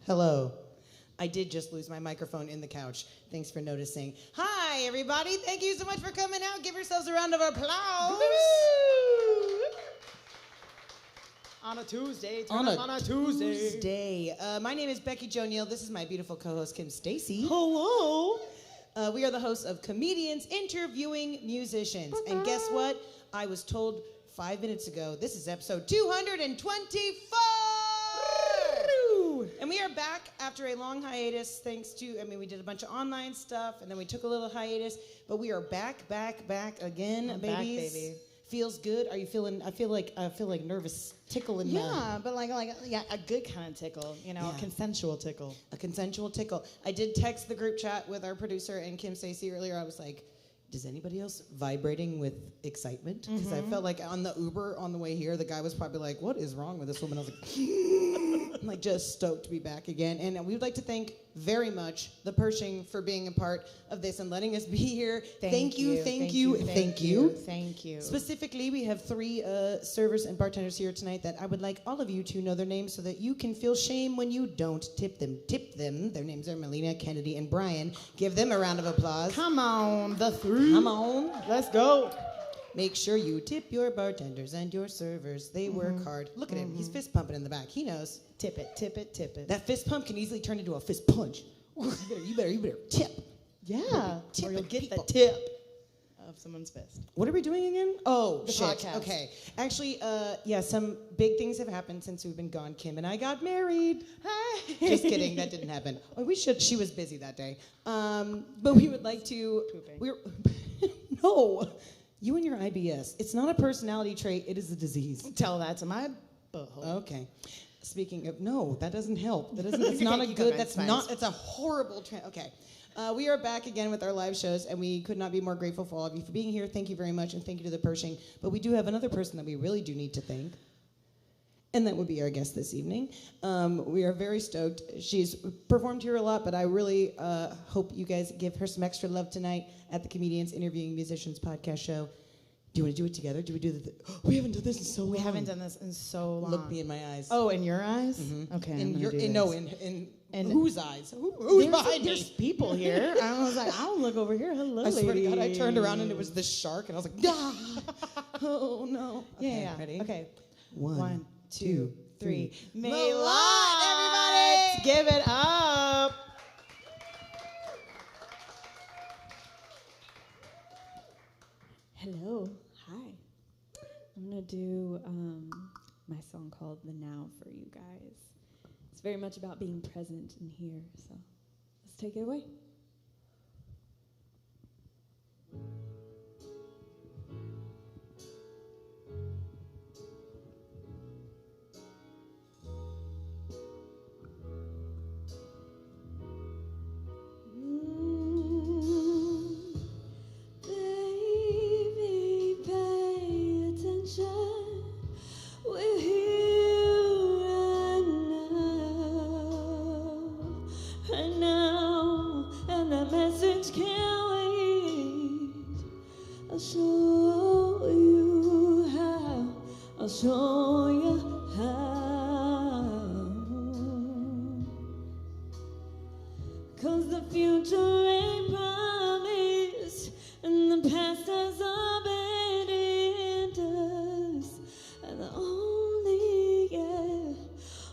Hello. I did just lose my microphone in the couch. Thanks for noticing. Hi, everybody. Thank you so much for coming out. Give yourselves a round of applause. On a Tuesday. On a Tuesday. My name is Becky Jo Neal. This is my beautiful co-host, Kim Stacy. Hello. We are the hosts of Comedians Interviewing Musicians. And guess what? I was told 5 minutes ago, this is episode 224! And we are back after a long hiatus thanks to, we did a bunch of online stuff, and then we took a little hiatus, but we are back again, I'm babies. back, baby. Feels good? Are you feeling, I feel like nervous tickle in Yeah, but like a good kind of tickle, Yeah. a consensual tickle. a consensual tickle. I did text the group chat with our producer and Kim Stacy earlier. I was like, does anybody else vibrating with excitement? Because I felt like on the Uber on the way here, the guy was probably like, what is wrong with this woman? I was like, I'm like just stoked to be back again. And we would like to thank very much the Pershing for being a part of this and letting us be here. Thank you. Specifically, we have 3 servers and bartenders here tonight that I would like all of you to know their names so that you can feel shame when you don't tip them. Tip them. Their names are Melina, Kennedy, and Brian. Give them a round of applause. Come on, the 3. Come on. Let's go. Make sure you tip your bartenders and your servers. They work hard. Look at him. He's fist pumping in the back. He knows. Tip it, tip it, tip it. That fist pump can easily turn into a fist punch. You better tip. Yeah, Tip or you'll it, get people. the tip of someone's fist. What are we doing again? Oh, The shit. podcast. Okay. Actually, some big things have happened since we've been gone. Kim and I got married. Hey. Just kidding. That didn't happen. Oh, we should. She was busy that day. But we would like to. Pooping. No. You and your IBS. It's not a personality trait. It is a disease. Tell that to my butthole. Okay. Speaking of, no, that doesn't help. That doesn't. It's not a You good. go, That's it's fine. not. It's a horrible trend. Okay. We are back again with our live shows, and we could not be more grateful for all of you for being here. Thank you very much, and thank you to the Pershing. But we do have another person that we really do need to thank, and that would be our guest this evening. We are very stoked. She's performed here a lot, but I really hope you guys give her some extra love tonight at the Comedians Interviewing Musicians podcast show. Do you want to do it together? Do we do the? We haven't done this in so long. We haven't done this in so long. Look me in my eyes. Oh, in your eyes? Mhm. Okay. In your, in whose eyes? Who's behind me? There's people here. I was like, I'll look over here. Hello, I swear to God, I ladies. turned around and it was this shark, and I was like, ah! Oh no. Okay, Yeah. ready? Okay. One, 2, 3. Mèlat, Let's give it up. Hello. Hi. I'm going to do my song called The Now for you guys. It's very much about being present and here, so let's take it away. Baby, pay attention. We're here right now, and that message can't wait. I'll show you how. I'll show you how. 'Cause the future ain't promised, and the past has abandoned us. And the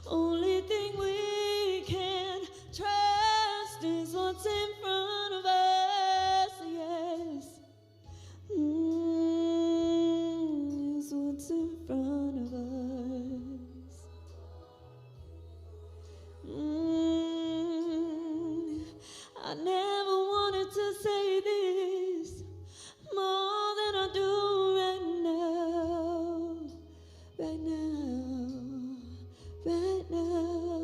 only thing we can trust is what's in front of us. Yes, is what's in front of us. I never wanted to say this more than I do right now. Right now, right now.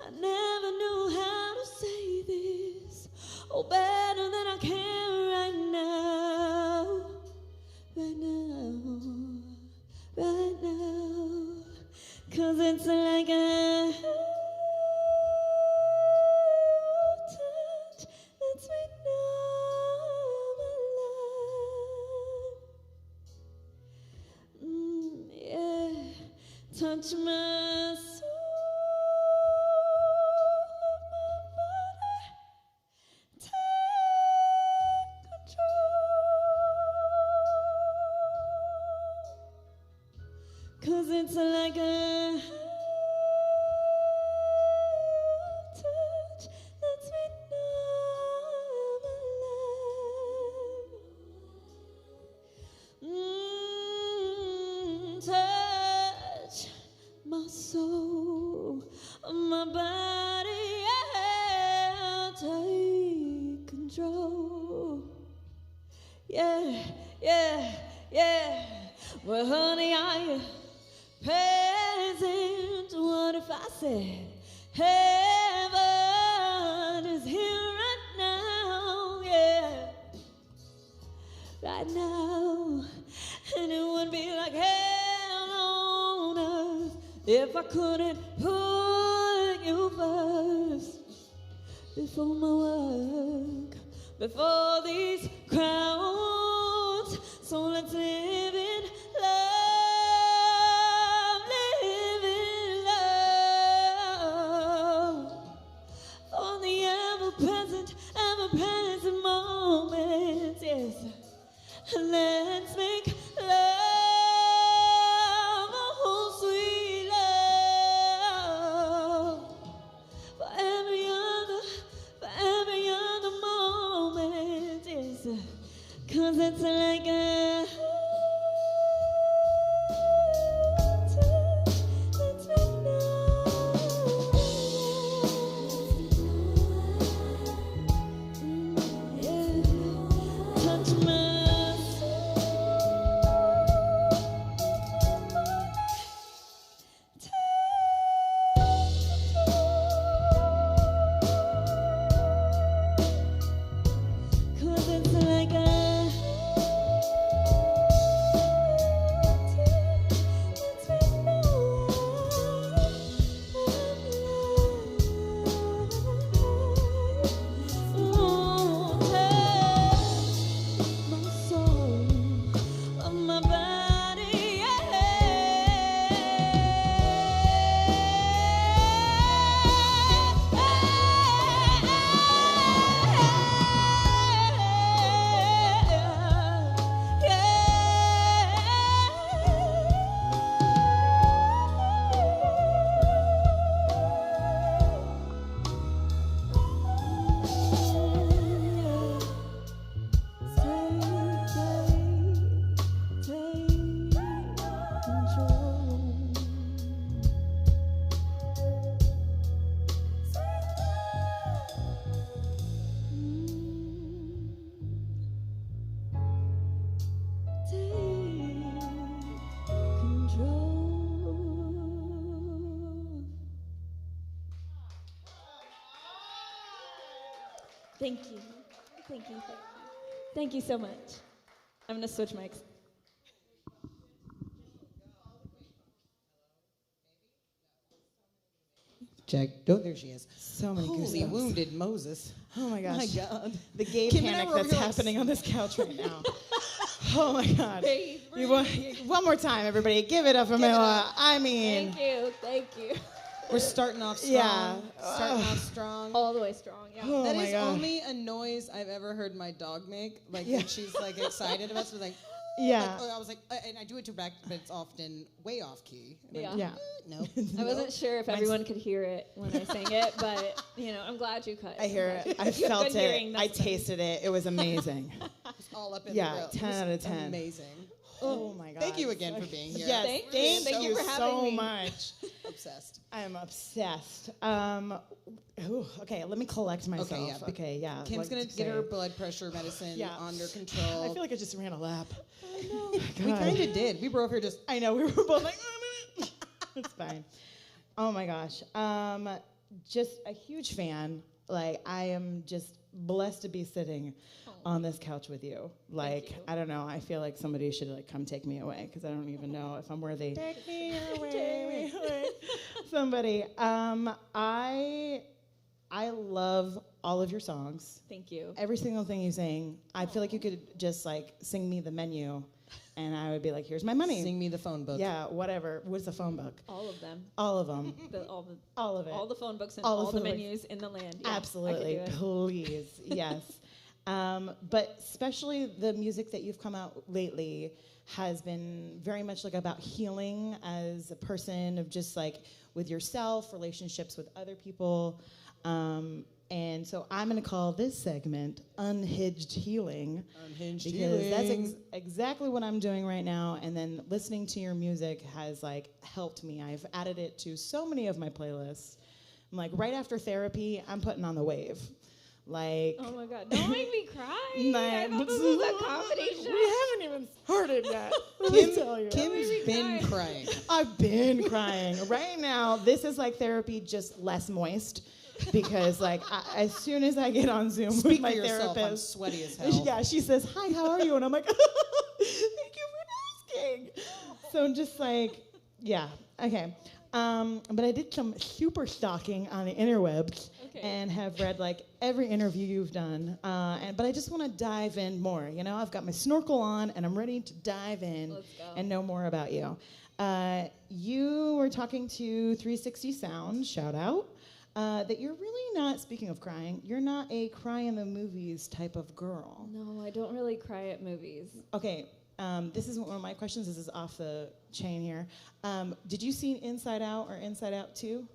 I never knew how to say this better than I can right now. Right now, right now. 'Cause it's like a touch lets me know I'm alive. Yeah, touch my soul. it's like a touch lets me know I'm alive. Touch my soul, my body, yeah, take control. Yeah, yeah, yeah. Well, honey, are you present? What if I said heaven is here right now? Yeah, right now. And it would be like hell on earth if I couldn't put you first. Before my work, before these crowds. So let's live in love, live in love. For the ever-present moments, yes. Let's make love, oh sweet love. For every other moment, yes. 'Cause it's like a touch lets me know. Yeah. Touch my Cause it's like a lets me know I'm alive. My soul, my body, Thank you. Thank you. Thank you so much. I'm going to switch mics. Check. Oh, there she is. So many Holy goosebumps. wounded Moses. Oh my gosh. My God. The gay Kim and I panic were that's over here like, happening on this couch right now. Oh my God. Breathe, You want- one more time, everybody. Give it up for Mèlat. I mean, Thank you. We're starting off strong. Yeah. Starting off strong. All the way strong, yeah. oh That my is God. only a noise I've ever heard my dog make. Like Yeah. when she's like excited about something. Like, Yeah. like, oh, I was like, and I do it to back, but it's often way off key. And I'm Yeah. like, Yeah. no. I wasn't sure if Mine's- everyone could hear it when I sang it, but I'm glad you cut. I hear it. I Good felt hearing, it. that's I what that tasted it. It was amazing. It's all up in Yeah, the grill. 10 It was out of 10. Amazing. Oh my God. Thank you again for being here. Yes. Thank Thank you you for having so me. much. Obsessed. I am obsessed. Okay, let me collect myself. Okay, yeah. yeah. Kim's what gonna to get say. her blood pressure medicine Yeah. under control. I feel like I just ran a lap. we kind of did. We were over here just. I know, we were both like, it's fine. Oh my gosh. Just a huge fan. Like, I am just blessed to be sitting on this couch with you. Like, you. I don't know. I feel like somebody should like come take me away because I don't even know if I'm worthy. Take me away. Somebody. I love all of your songs. Thank you. Every single thing you sing. I feel like you could just like sing me the menu, and I would be like, "Here's my money." Sing me the phone book. Yeah, whatever. What's the phone book? All of them. All of them. All of it. the phone books and All all the the phone books. menus in the land. Yeah, Absolutely. I could do it. Please. Yes. But especially the music that you've come out lately has been very much like about healing as a person, of just like with yourself, relationships with other people. And so I'm going to call this segment Unhinged Healing. Unhinged because healing. that's exactly what I'm doing right now. And then listening to your music has like helped me. I've added it to so many of my playlists. I'm like, right after therapy, I'm putting on the wave. Like, Oh my God! Don't make me cry. Nah, I thought this was a comedy show. we haven't even started yet. Let me tell you. Kim's Don't make me been cry. crying. I've been crying. Right now, this is like therapy, just less moist. Because like as soon as I get on Zoom Speak with my for yourself. I'm therapist, sweaty as hell. yeah, she says, "Hi, how are you?" And I'm like, "Thank you for asking." So I'm just like, yeah, okay. But I did some super stalking on the interwebs and have read like every interview you've done. But I just want to dive in more. You know, I've got my snorkel on and I'm ready to dive in Let's go. and know more about you. You were talking to 360 Sound, shout out, that you're really not, speaking of crying, you're not a cry in the movies type of girl. No, I don't really cry at movies. Okay, this is one of my questions. This is off the chain here. Did you see Inside Out or Inside Out 2?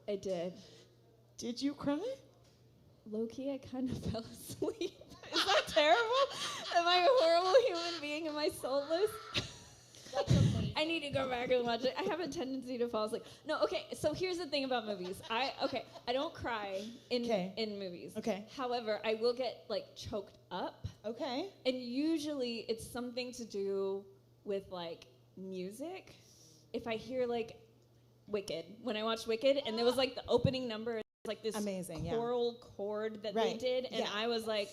I did. Did you cry? Low-key, I kind of fell asleep. Is that terrible? Am I a horrible human being? Am I soulless? I need to go back and watch it. I have a tendency to fall asleep. No, okay, so here's the thing about movies. I don't cry in movies. Okay. However, I will get like choked up. Okay. And usually it's something to do with like music. If I hear like Wicked, when I watched Wicked, and there was like the opening number, it was like this Amazing, yeah. choral chord that they Right. did, and Yeah. I was like,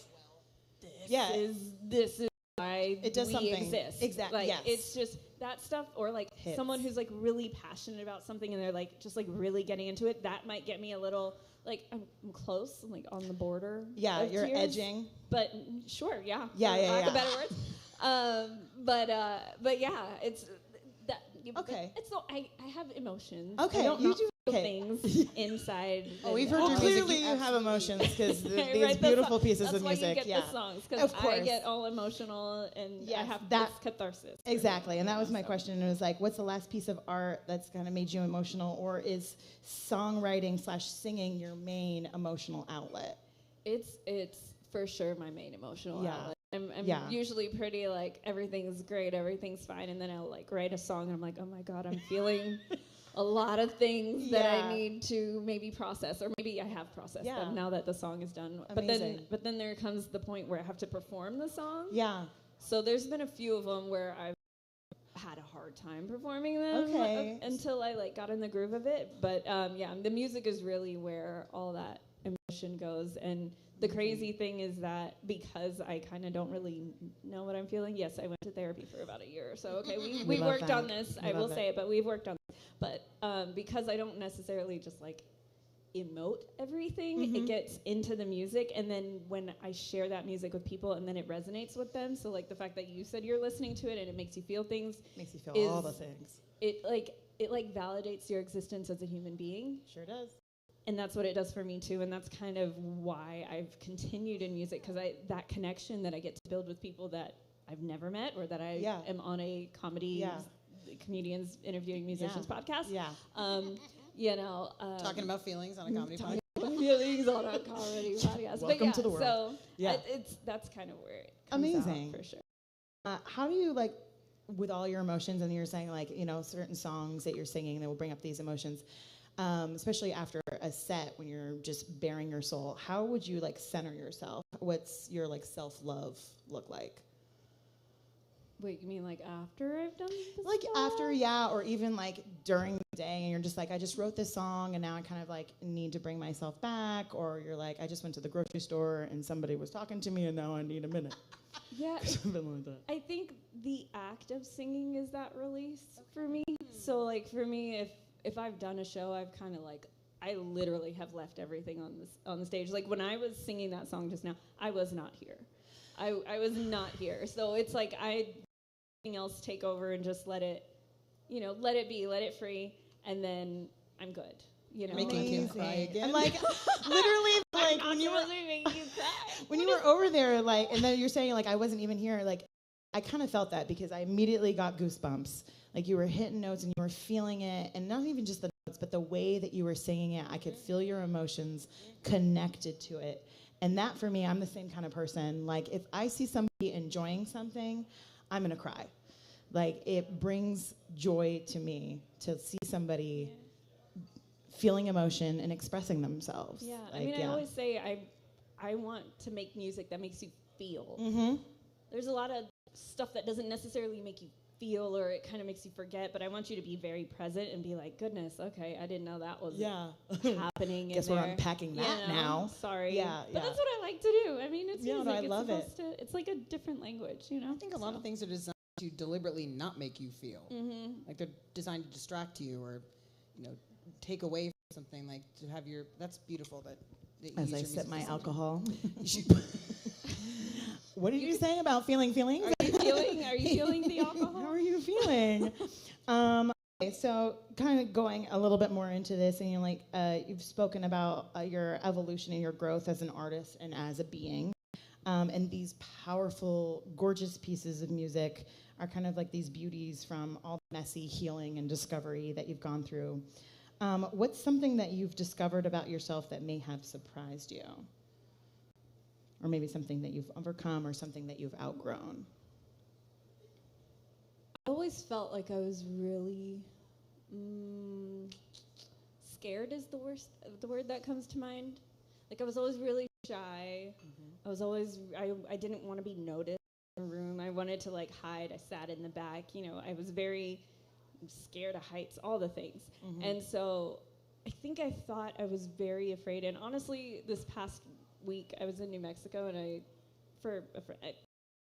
Yeah. this is why It does we something. exist. Exactly, Like yes. it's just that stuff, or like Hits. someone who's like really passionate about something and they're like just like really getting into it. That might get me a little like I'm close, I'm like on the border. Yeah, of you're tears. edging. But sure, yeah. Yeah, for yeah, lack of yeah. better words. But yeah, it's that. Okay. It's so I have emotions. Okay, I don't you not do- feel okay. things inside. Oh, we've heard Well, your music, clearly you you have absolutely- emotions because Right, these that's beautiful why- pieces of That's why music. you get yeah. the songs Of because I course. get all emotional and I Yes, have that- this catharsis. Exactly, and that was my question. It was like, what's the last piece of art that's kind of made you emotional, or is songwriting / singing your main emotional outlet? It's for sure my main emotional Yeah. outlet. I'm Yeah. usually pretty like everything's great, everything's fine, and then I'll like write a song and I'm like, oh my god, I'm feeling a lot of things that Yeah. I need to maybe process, or maybe I have processed Yeah. them now that the song is done. Amazing. But then there comes the point where I have to perform the song. Yeah. So there's been a few of them where I've had a hard time performing them Okay. until I like got in the groove of it. But yeah, the music is really where all that emotion goes. And the crazy thing is that because I kind of don't really know what I'm feeling. Yes, I went to therapy for about a year or so. Okay, we've love worked that. on this. We I will love say it, but we've worked on this. But because I don't necessarily just like emote everything, it gets into the music, and then when I share that music with people and then it resonates with them, so like the fact that you said you're listening to it and it makes you feel things, Makes you feel Is- all the things. it validates your existence as a human being, Sure does. and that's what it does for me too. And that's kind of why I've continued in music, because that connection that I get to build with people that I've never met, or that I Yeah. am on a comedians interviewing musicians podcast. Yeah. Talking about feelings on a comedy podcast. feelings on a comedy podcast. But Welcome yeah, to the world. So Yeah. that's kind of where it comes Amazing. out, for sure. How do you like, with all your emotions, and you're saying like, certain songs that you're singing that will bring up these emotions, especially after a set when you're just bearing your soul, how would you like center yourself? What's your like self-love look like? Wait, you mean like after I've done this? Like after, yeah, or even like during the day, and you're just like, I just wrote this song and now I kind of like need to bring myself back, or you're like, I just went to the grocery store and somebody was talking to me and now I need a minute. Yeah, Something like that. I think the act of singing is that release for me. So like for me, if I've done a show, I've kind of like, I literally have left everything on the stage. Like when I was singing that song just now, I was not here. I was not here. So it's like everything else take over and just let it be, let it free, and then I'm good. you know, Making him Amazing. cry again. And like literally like when you were when you were over there, like, and then you're saying like I wasn't even here, like I kind of felt that because I immediately got goosebumps. Like you were hitting notes and you were feeling it, and not even just the notes, but the way that you were singing it, I could feel your emotions connected to it. And that for me, I'm the same kind of person. Like if I see somebody enjoying something, I'm gonna cry. Like it brings joy to me to see somebody feeling emotion and expressing themselves. Yeah, Like, I mean, I always say I want to make music that makes you feel. Mm-hmm. There's a lot of stuff that doesn't necessarily make you feel, or it kind of makes you forget, but I want you to be very present and be like, goodness, okay, I didn't know that was happening. Guess in we're there. unpacking You that know? now. Sorry. Yeah, But yeah. that's what I like to do. I mean, it's Yeah, no, music. I love it's supposed to, it's like a different language, you know? I think a lot of things are designed to deliberately not make you feel. Mm-hmm. Like they're designed to distract you or, take away from something. Like to have your. That's beautiful. That you As use I your sip music my as alcohol. You should- What did you say about feeling feelings? Are you feeling the alcohol? How are you feeling? Okay, so kind of going a little bit more into this, and you've spoken about your evolution and your growth as an artist and as a being, and these powerful, gorgeous pieces of music are kind of like these beauties from all the messy healing and discovery that you've gone through. What's something that you've discovered about yourself that may have surprised you? Or maybe something that you've overcome or something that you've outgrown? I always felt like I was really scared is the word that comes to mind. Like I was always really shy. I was always, I didn't want to be noticed in the room. I wanted to like hide. I sat in the back. I was very scared of heights, all the things. And so I think I thought I was very afraid. And honestly, this past week I was in New Mexico, and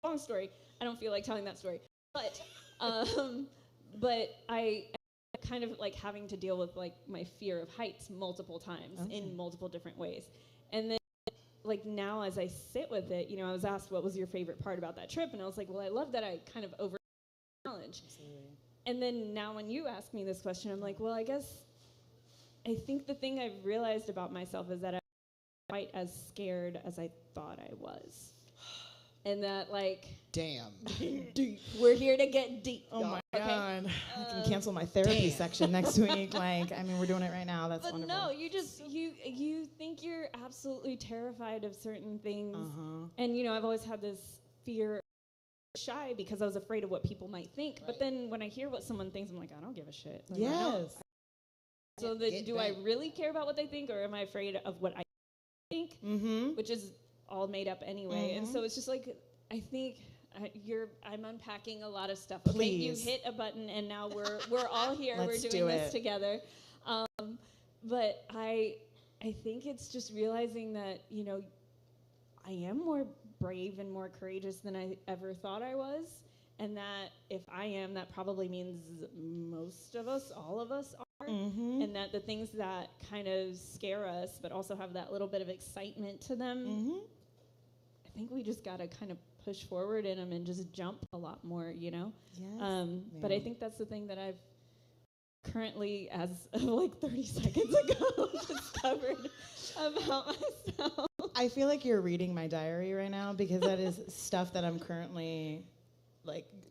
long story, I don't feel like telling that story, but I kind of like having to deal with like my fear of heights multiple times in multiple different ways. And then like now as I sit with it, I was asked what was your favorite part about that trip, and I was like, well, I love that I kind of over challenge. And then now when you ask me this question, I'm like, well, I think the thing I've realized about myself is that I'm quite as scared as I thought I was. And that, like... Damn. Deep. We're here to get deep. Oh, my okay? God. I can cancel my therapy section next week. We're doing it right now. That's but wonderful. No, you think you're absolutely terrified of certain things. And, I've always had this fear, shy, because I was afraid of what people might think. Right. But then when I hear what someone thinks, I'm like, I don't give a shit. Like, yes. So do I really care about what they think, or am I afraid of what I think, which is all made up anyway? And so it's just like, I think I'm unpacking a lot of stuff. Okay, Please. you hit a button, and now we're all here. Let's we're doing this together. But I think it's just realizing that I am more brave and more courageous than I ever thought I was, and that if I am, that probably means most of us, all of us, are. And that the things that kind of scare us but also have that little bit of excitement to them, I think we just gotta kind of push forward in them and just jump a lot more, Yes. But I think that's the thing that I've currently, as of like 30 seconds ago, discovered about myself. I feel like you're reading my diary right now, because that is stuff that I'm currently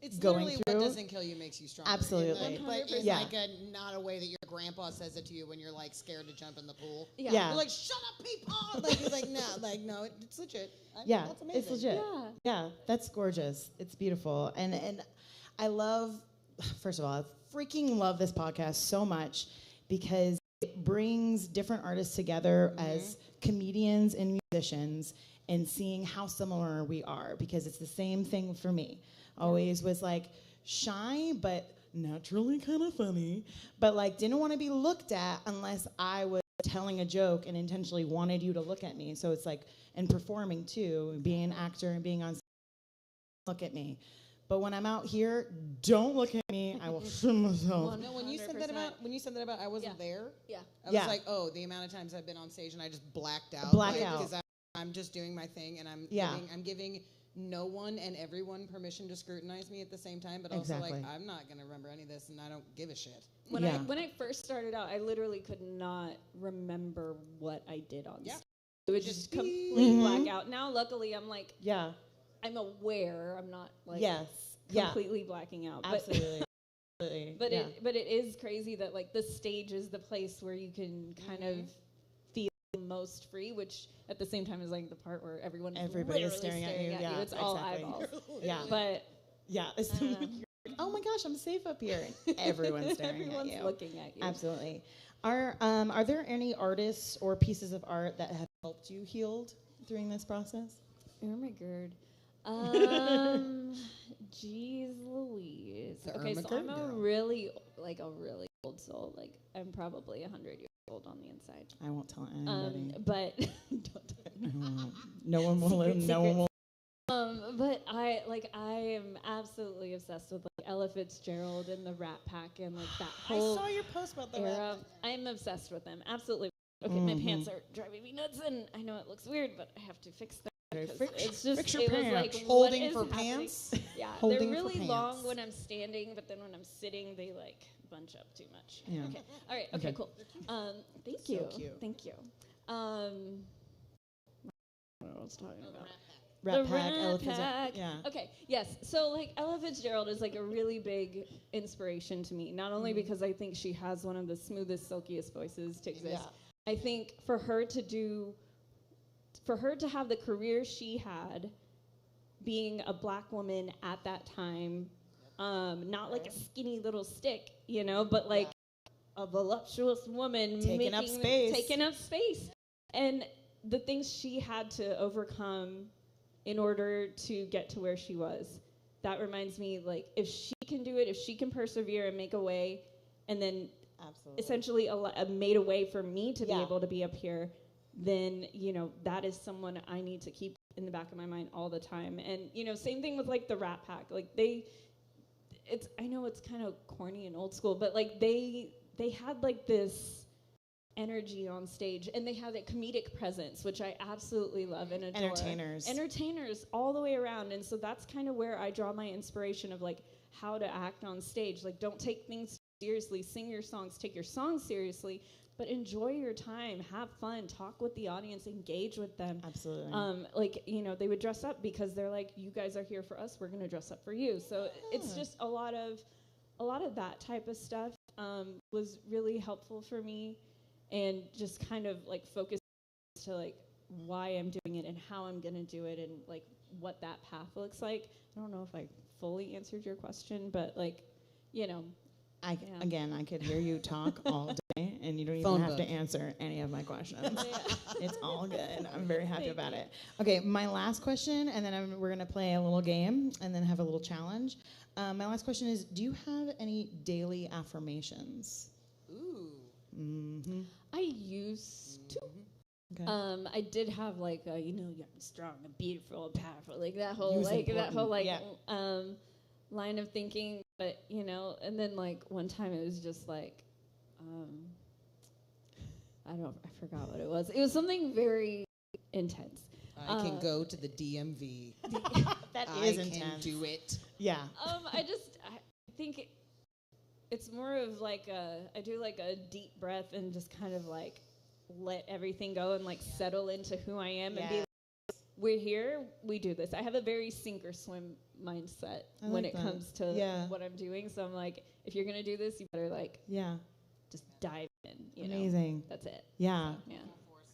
It's going literally through. what doesn't kill you makes you stronger. Absolutely. But it's Yeah. like not a way that your grandpa says it to you when you're like scared to jump in the pool. Yeah. You're like, shut up, people! He's like, no, it's legit. That's amazing. It's legit. Yeah, that's gorgeous. It's beautiful. And I love, first of all, I freaking love this podcast so much, because it brings different artists together as comedians and musicians, and seeing how similar we are, because it's the same thing for me. Always was like shy, but naturally kind of funny, but didn't want to be looked at unless I was telling a joke and intentionally wanted you to look at me. So it's and performing too, being an actor and being on stage, look at me. But when I'm out here, don't look at me. I will shit myself. Well, no, when you said that about I wasn't there. Yeah. I was like, oh, the amount of times I've been on stage and I just blacked out. Black out. Because I'm just doing my thing, and I'm giving no one and everyone permission to scrutinize me at the same time, but also like I'm not gonna remember any of this, and I don't give a shit. When I first started out, I literally could not remember what I did on stage. It was just complete blackout. Now, luckily, I'm like, I'm aware. I'm not like completely blacking out. Absolutely. But it is crazy that like the stage is the place where you can kind of feel most free, which at the same time is like the part where everybody is staring at you. Yeah, it's all eyeballs. But oh my gosh, I'm safe up here. Everyone's staring at you. Everyone's looking at you. Absolutely. Are there any artists or pieces of art that have helped you healed during this process? Oh my god. Jeez Louise. Okay, so I'm a really old soul. Like I'm probably 100 years old on the inside. I won't tell anybody. But don't tell anyone. No one will live. No one will. But I am absolutely obsessed with like Ella Fitzgerald and the Rat Pack and like that whole. I saw your post about the era. I'm obsessed with them. Absolutely. Okay, my pants are driving me nuts, and I know it looks weird, but I have to fix them. It's just fix your it pants. was like holding what for is happening? pants. Yeah, Holding they're for really pants. long when I'm standing, but then when I'm sitting, they like bunch up too much. Yeah. Okay. All right. Okay. Cool. Thank you. So cute. Thank you. I don't know what I was talking about. Rat Pack, Ella Fitzgerald. Yeah. Okay. Yes. So like Ella Fitzgerald is like a really big inspiration to me. Not only because I think she has one of the smoothest, silkiest voices to exist. Yeah. I think for her to have the career she had, being a black woman at that time, not like a skinny little stick, you know, but like a voluptuous woman taking up space. And the things she had to overcome in order to get to where she was. That reminds me, like, if she can do it, if she can persevere and make a way, and then essentially made a way for me to be able to be up here, then, you know, that is someone I need to keep in the back of my mind all the time. And, you know, same thing with, like, the Rat Pack. Like, I know it's kind of corny and old school, but, like, they had, like, this energy on stage, and they had a comedic presence, which I absolutely love and adore. Entertainers all the way around. And so that's kind of where I draw my inspiration of, like, how to act on stage. Like, don't take things seriously, sing your songs, take your songs seriously, but enjoy your time, have fun, talk with the audience, engage with them. Absolutely. Like, you know, they would dress up because they're like, you guys are here for us, we're gonna dress up for you. So it's just a lot of that type of stuff was really helpful for me, and just kind of like focus to like why I'm doing it and how I'm gonna do it and like what that path looks like. I don't know if I fully answered your question, but like, you know, Again, I could hear you talk all day, and you don't even have to answer any of my questions. It's all good. I'm very happy about it. Okay, my last question, and then we're going to play a little game, and then have a little challenge. My last question is, do you have any daily affirmations? Ooh. Mm-hmm. I used to. Okay. I did have like a, you know, young, strong, and beautiful, and powerful, like that whole line of thinking. But, you know, and then like one time it was just like, I forgot what it was. It was something very intense. I can go to the DMV. That is intense. I can do it. Yeah. I think it's more of like I do like a deep breath and just kind of like let everything go and like settle into who I am and be like, we're here, we do this. I have a very sink or swim mindset when it comes to what I'm doing. So I'm like, if you're going to do this, you better like just dive in. You Amazing. Know? That's it. Yeah. So, yeah.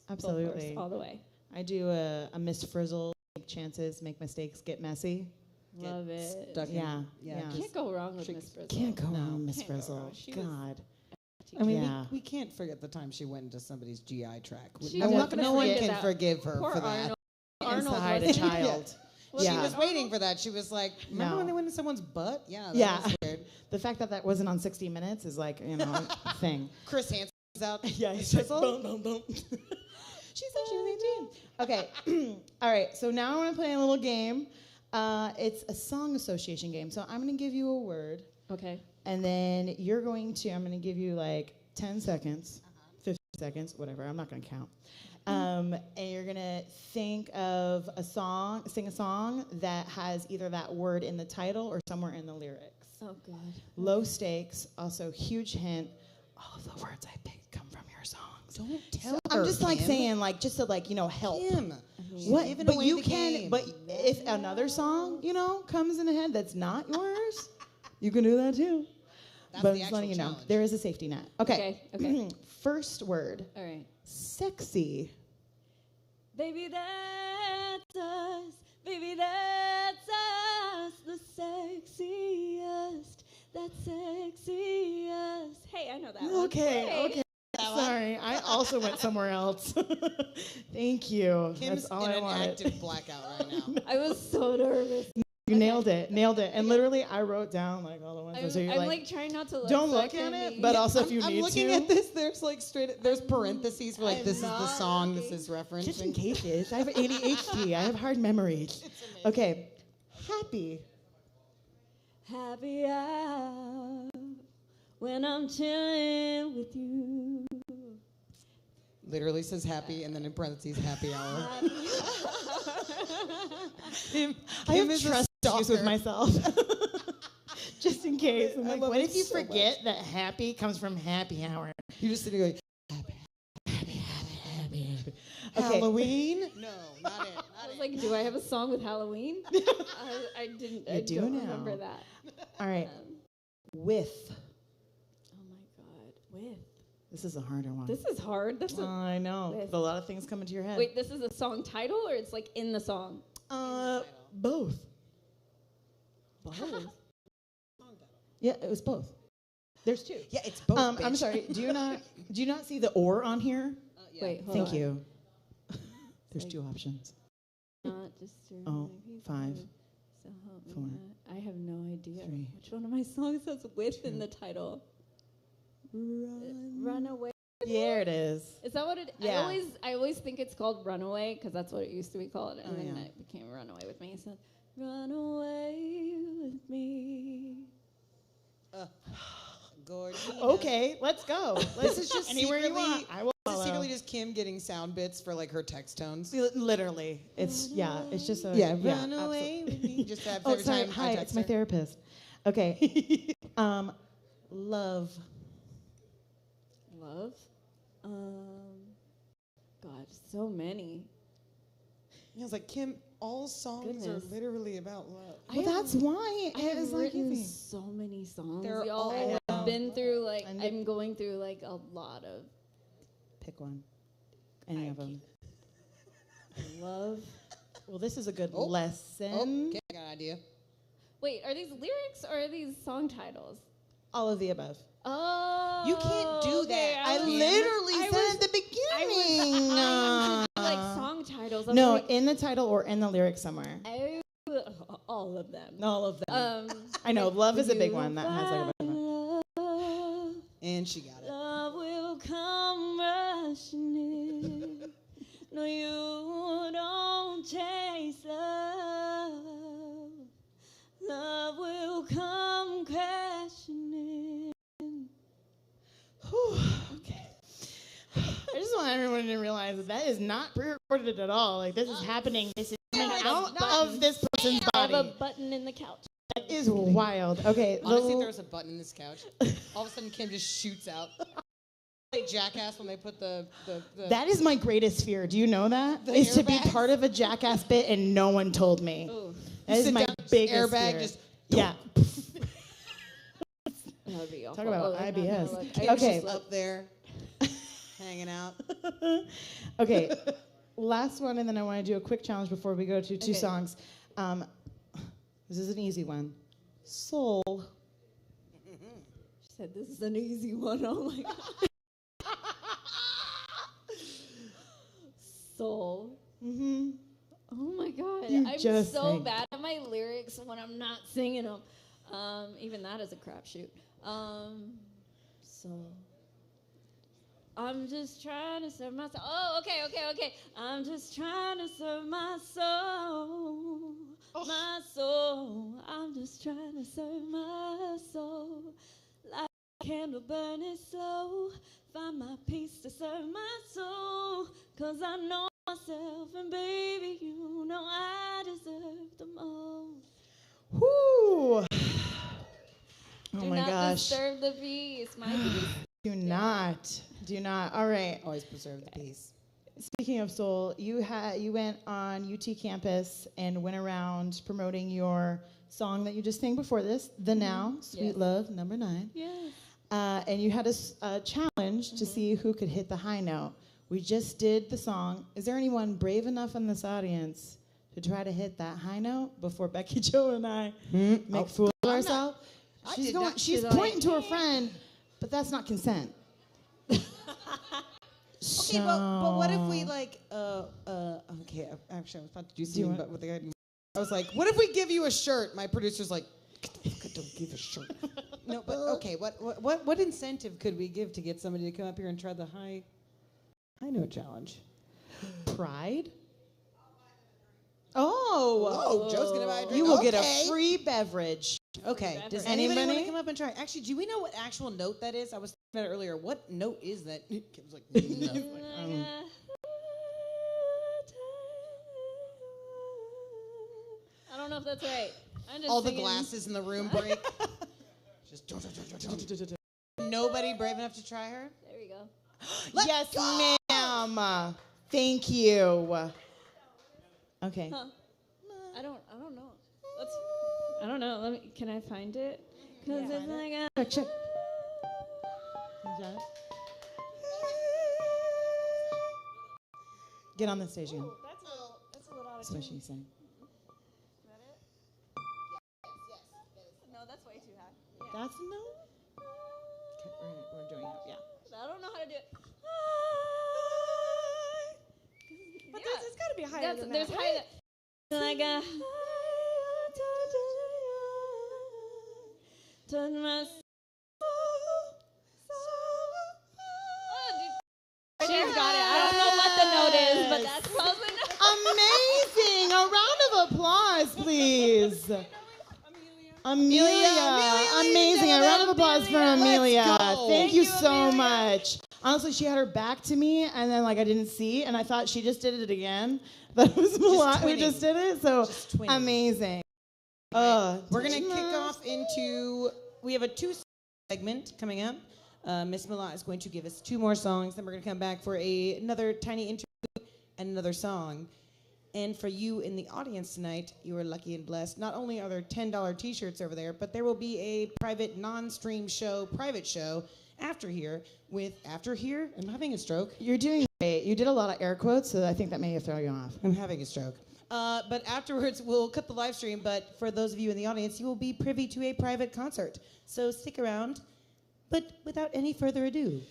Absolutely. All the way. I do a Miss Frizzle, take chances, make mistakes, get messy. Love it. Yeah. Can't go wrong with Miss Frizzle. Can't go wrong with Miss Frizzle. God. I mean, we can't forget the time she went into somebody's GI tract. No one can forgive her Poor for that. Arnold Inside a child. Well, she was waiting for that. She was like, remember when they went in someone's butt? Yeah, that was weird. The fact that wasn't on 60 Minutes is like, you know, a thing. Chris Hansen's out. Yeah, he's like, boom, boom, boom. She said she was 18. Okay. All right, so now I want to play a little game. It's a song association game. So I'm going to give you a word. Okay. And then I'm going to give you like 10 seconds, 15 seconds, whatever. I'm not going to count. And you're gonna think of a song, sing a song that has either that word in the title or somewhere in the lyrics. Oh God. Low stakes, also huge hint. All of the words I picked come from your songs. Don't tell So her, I'm just like Kim. saying, like, just to like, help. Kim. What? Giving But away you the can. game. But if another song, comes in the head that's not yours, you can do that too. That's But the I'm just actual letting you know, challenge. there is a safety net. Okay. Okay. First word. All right. Sexy. Baby, that's us. Baby, that's us. The sexiest. That's sexiest. Hey, I know that one. Okay. Sorry, I also went somewhere else. Thank you. Kim's That's all in I an wanted. active blackout right now. I was so nervous. You nailed it. And literally, I wrote down like all the ones. I'm, So you're like trying not to look. don't so look at it, but also if you I'm need looking to. at this. There's like there's parentheses for like I'm this is the not song looking. this is referencing. Just in cases. I have ADHD. I have hard memories. Okay. Happy. Happy hour when I'm chilling with you. Literally says happy and then in parentheses happy hour. I have is a trust issues with stalker. myself. Just in case. I'm I like, love what it if you so forget that happy comes from happy hour? You're just sitting going, Happy. Okay. Halloween? No, not it. I was like, do I have a song with Halloween? I didn't. You I do don't now. remember that. All right. With. Oh my God. With. This is a harder one. This is hard. That's I know. With. A lot of things come into your head. Wait, this is a song title or it's like in the song? Both. Both. Yeah, it was both. There's two. Yeah, it's both. I'm bitch. sorry. Do you not see the or on here? Yeah. Wait, hold Thank on. you. There's Like- two options. Not just Oh, 5, So help me 4, God. I have no idea 3. which one of my songs has with in the title. Runaway. There it is. Is that what it? Yeah. I always think it's called Runaway because that's what it used to be called, and Oh, then yeah. it became Runaway with Me. So, run away with me. Gordina. Okay, let's go. This is just anywhere you secretly- want. I will This is follow. secretly just Kim getting sound bits for like her text tones. Literally, it's it's just a Run away with me. Just have Oh, every sorry. time I Hi, text it's my her. therapist. Okay. Love. Love. God, so many. I was like, Kim, all songs Goodness. are literally about love. Well, that's why I it have is like written easy. so many songs. They're Y'all. all I've been through like And I'm going through like a lot of Pick one. Any of them. love. Well, this is a good Oh. lesson. Oh, okay, I got an idea. Wait, are these lyrics or are these song titles? All of the above. Oh, You can't do okay, that. I I was- literally I said was- at the I beginning. was like song titles. I was No, like, in the title or in the lyrics somewhere. oh, all of them. All of them. Um, I know, love is a big you one. That has like a bunch of them. love, And she got it. love will come rushing in. No, you don't chase love. Love will come crashing in. Okay. I just want everyone to realize that is not pre-recorded at all. Like, this is happening. This is coming Yeah, out not- of this person's I have a body. button in the couch. That is wild. Okay. Honestly, the- if there was a button in this couch, all of a sudden Kim just shoots out. Like Jackass when they put the that is my greatest fear. Do you know that? The Is to be airbags? part of a Jackass bit and no one told me. Ooh, That is sit my down, just biggest airbag, fear. just Yeah. that would be awful. Talk about I'm not IBS. gonna look. Kim's Okay. just up there hanging out. Okay. Last one, and then I want to do a quick challenge before we go to two Okay. songs. This is an easy one. Soul. She said, "This is an easy one." Oh my god. Soul. Mm-hmm. Oh my god. You I'm just so sang. bad at my lyrics when I'm not singing them. Even that is a crapshoot. Soul. I'm just trying to serve my soul. Oh, okay. I'm just trying to serve my soul. My soul. I'm just trying to serve my soul. candle burning slow. Find my peace to serve my soul. 'Cause I know myself, and baby, you know I deserve the most. Whoo! Oh Do my not gosh. disturb the peace, my peace. Do not. Do not. All right. Always preserve the peace. Speaking of soul, you went on UT campus and went around promoting your song that you just sang before this, The Now, Sweet Yes. Love, number 9. Yes. And you had a challenge to see who could hit the high note. We just did the song. Is there anyone brave enough in this audience to try to hit that high note before Becky Jo and I make fools of ourselves? She's pointing to her friend, but that's not consent. Okay, but what if we like, okay, actually I was about to do something, but with the guy, I was like, what if we give you a shirt? My producer's like, don't give a shirt. No, but okay, what incentive could we give to get somebody to come up here and try the high note challenge? Pride? Oh, Joe's gonna buy a drink. you will get a free beverage. Okay, does anybody want to come up and try? Actually, do we know what actual note that is? I was thinking about it earlier. What note is that? It was like, no. I don't know if that's right. I'm just All the singing. glasses in the room break. Just nobody brave enough to try her? There we go. Yes, ma'am. Thank you. Okay. Huh. I don't know. I don't know. Can I find it? Because it's like Check. Get on the stage again. That's a little out of That's what she's saying. Is that it? No, that's way too high. That's no. Okay, we're doing it. Yeah. I don't know how to do it. But it's got to be higher than that. There's higher. Like a touch my She's got it. I don't know what the note is, but that's close enough. Amazing! A round of applause, please. Amelia. Amazing. A round of applause for Amelia. Thank you so much. Honestly, she had her back to me, and then I didn't see, and I thought she just did it again. That was Mèlat who just did it. So amazing. We're gonna kick off into. We have a 2 segment coming up. Miss Mèlat is going to give us 2 more songs. Then we're gonna come back for another tiny interview and another song. And for you in the audience tonight, you are lucky and blessed. Not only are there $10 T-shirts over there, but there will be a private non-stream show, private show after here. I'm having a stroke. You're doing great. You did a lot of air quotes, so I think that may have thrown you off. I'm having a stroke. But afterwards, we'll cut the live stream. But for those of you in the audience, you will be privy to a private concert. So stick around. But without any further ado,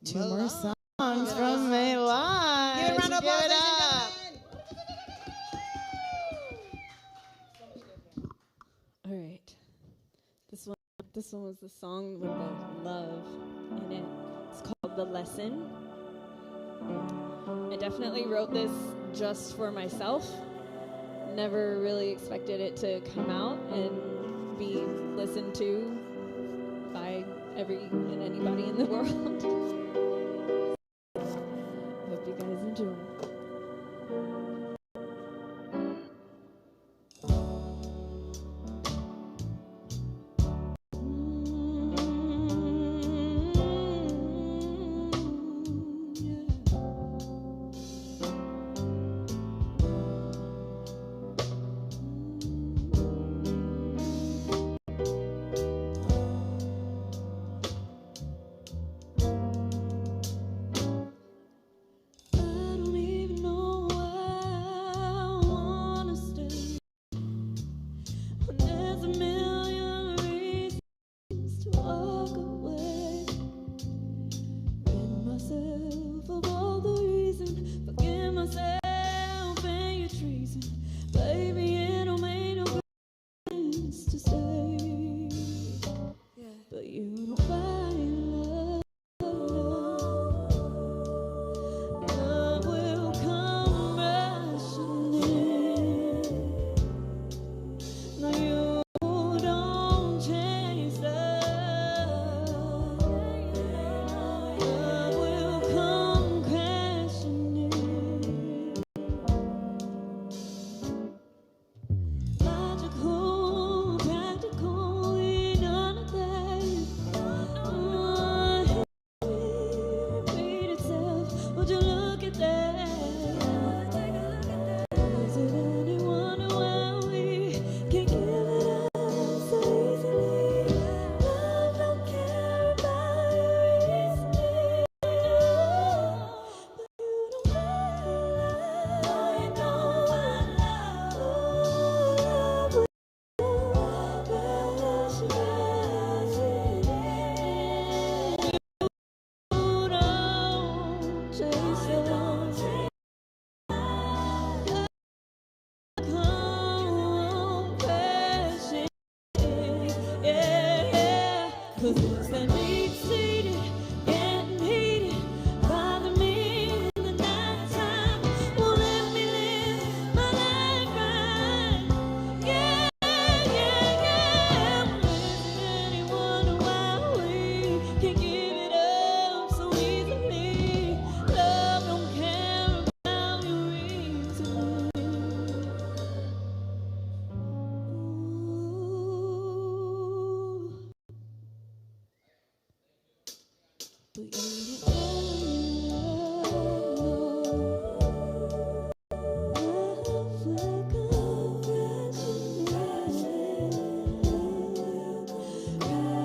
2 more songs from Mèlat. Give it a round of applause, ladies and gentlemen. All right. This one was the song with the love in it. It's called The Lesson. I definitely wrote this just for myself. Never really expected it to come out and be listened to by every and anybody in the world. Hope you guys enjoy. 'Cause once that deep seated, getting heated, bother me in the nighttime. Won't let me live my life right. Yeah, yeah, yeah. Is it any wonder why we can't give it up so easily? Love don't care about your reason. But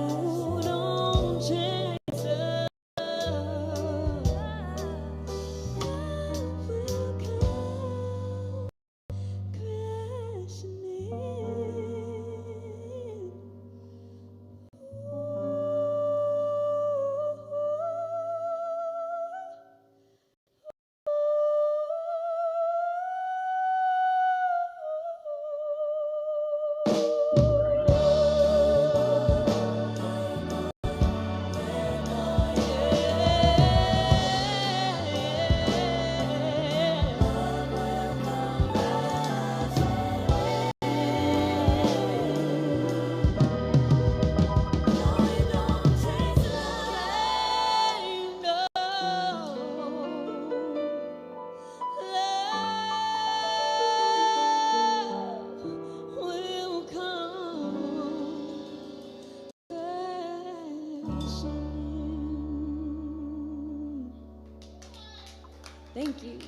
you don't chase us. Will come crashing in. Thank you.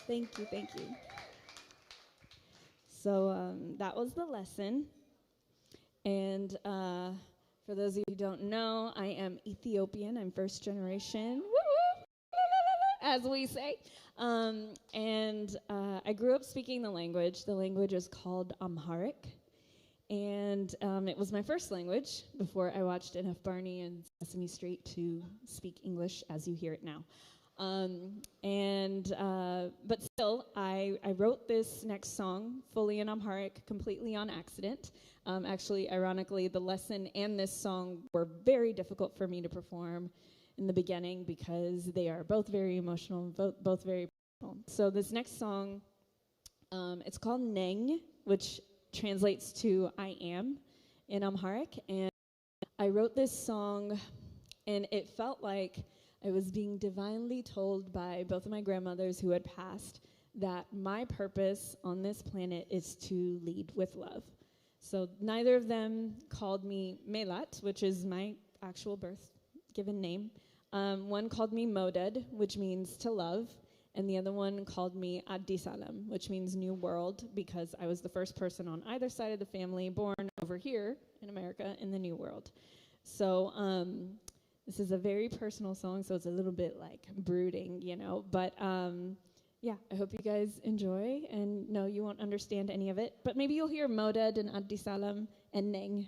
Thank you, thank you. So that was the lesson. And for those of you who don't know, I am Ethiopian. I'm first generation, as we say. And I grew up speaking the language. The language is called Amharic. And it was my first language before I watched enough Barney and Sesame Street to speak English as you hear it now. But still, I wrote this next song fully in Amharic, completely on accident. Actually, ironically, the lesson and this song were very difficult for me to perform in the beginning because they are both very emotional, both very personal. So this next song, it's called Neng, which translates to I am in Amharic. And I wrote this song, and it felt like I was being divinely told by both of my grandmothers who had passed that my purpose on this planet is to lead with love. So neither of them called me Mèlat, which is my actual birth given name. One called me Moded, which means to love, and the other one called me Addisalam, which means new world, because I was the first person on either side of the family born over here in America in the new world. So this is a very personal song, so it's a little bit like brooding, you know, but yeah, I hope you guys enjoy, and no, you won't understand any of it, but maybe you'll hear Moded and Addisalam and Neng.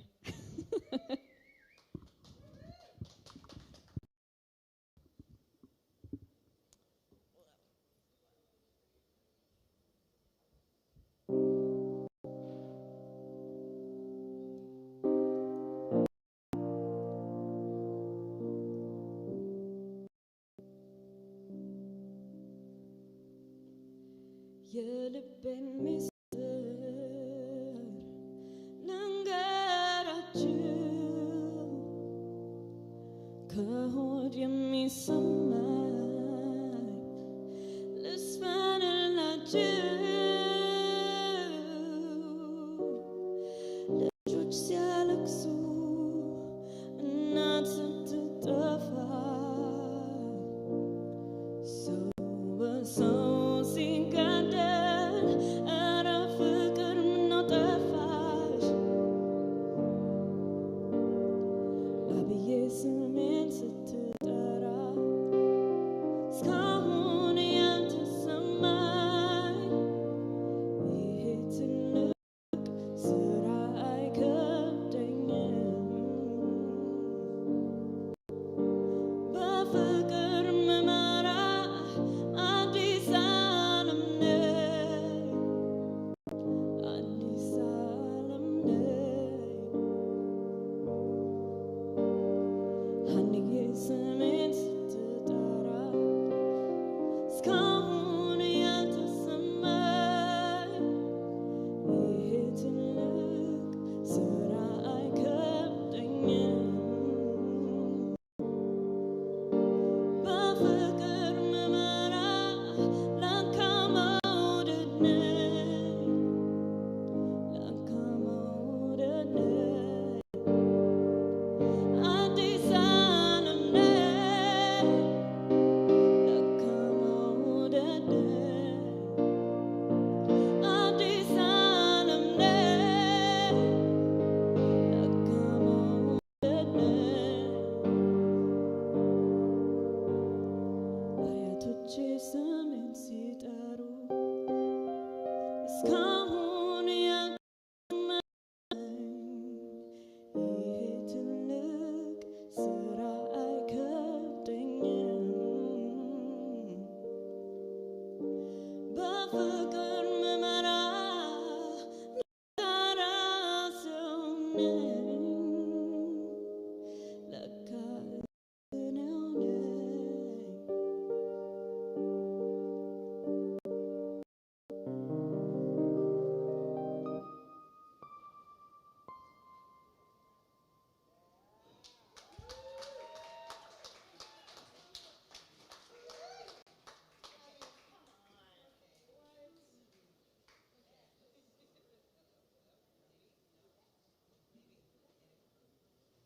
የልቤን ምስጢር ልንገራችሁ ከሆድ የሚሰማኝ ልስፈንላችሁ ልጆች ሲያለቅሱ እናት ስትጠፋ ሰው በሰው እስካሁን ያልተሰማኝ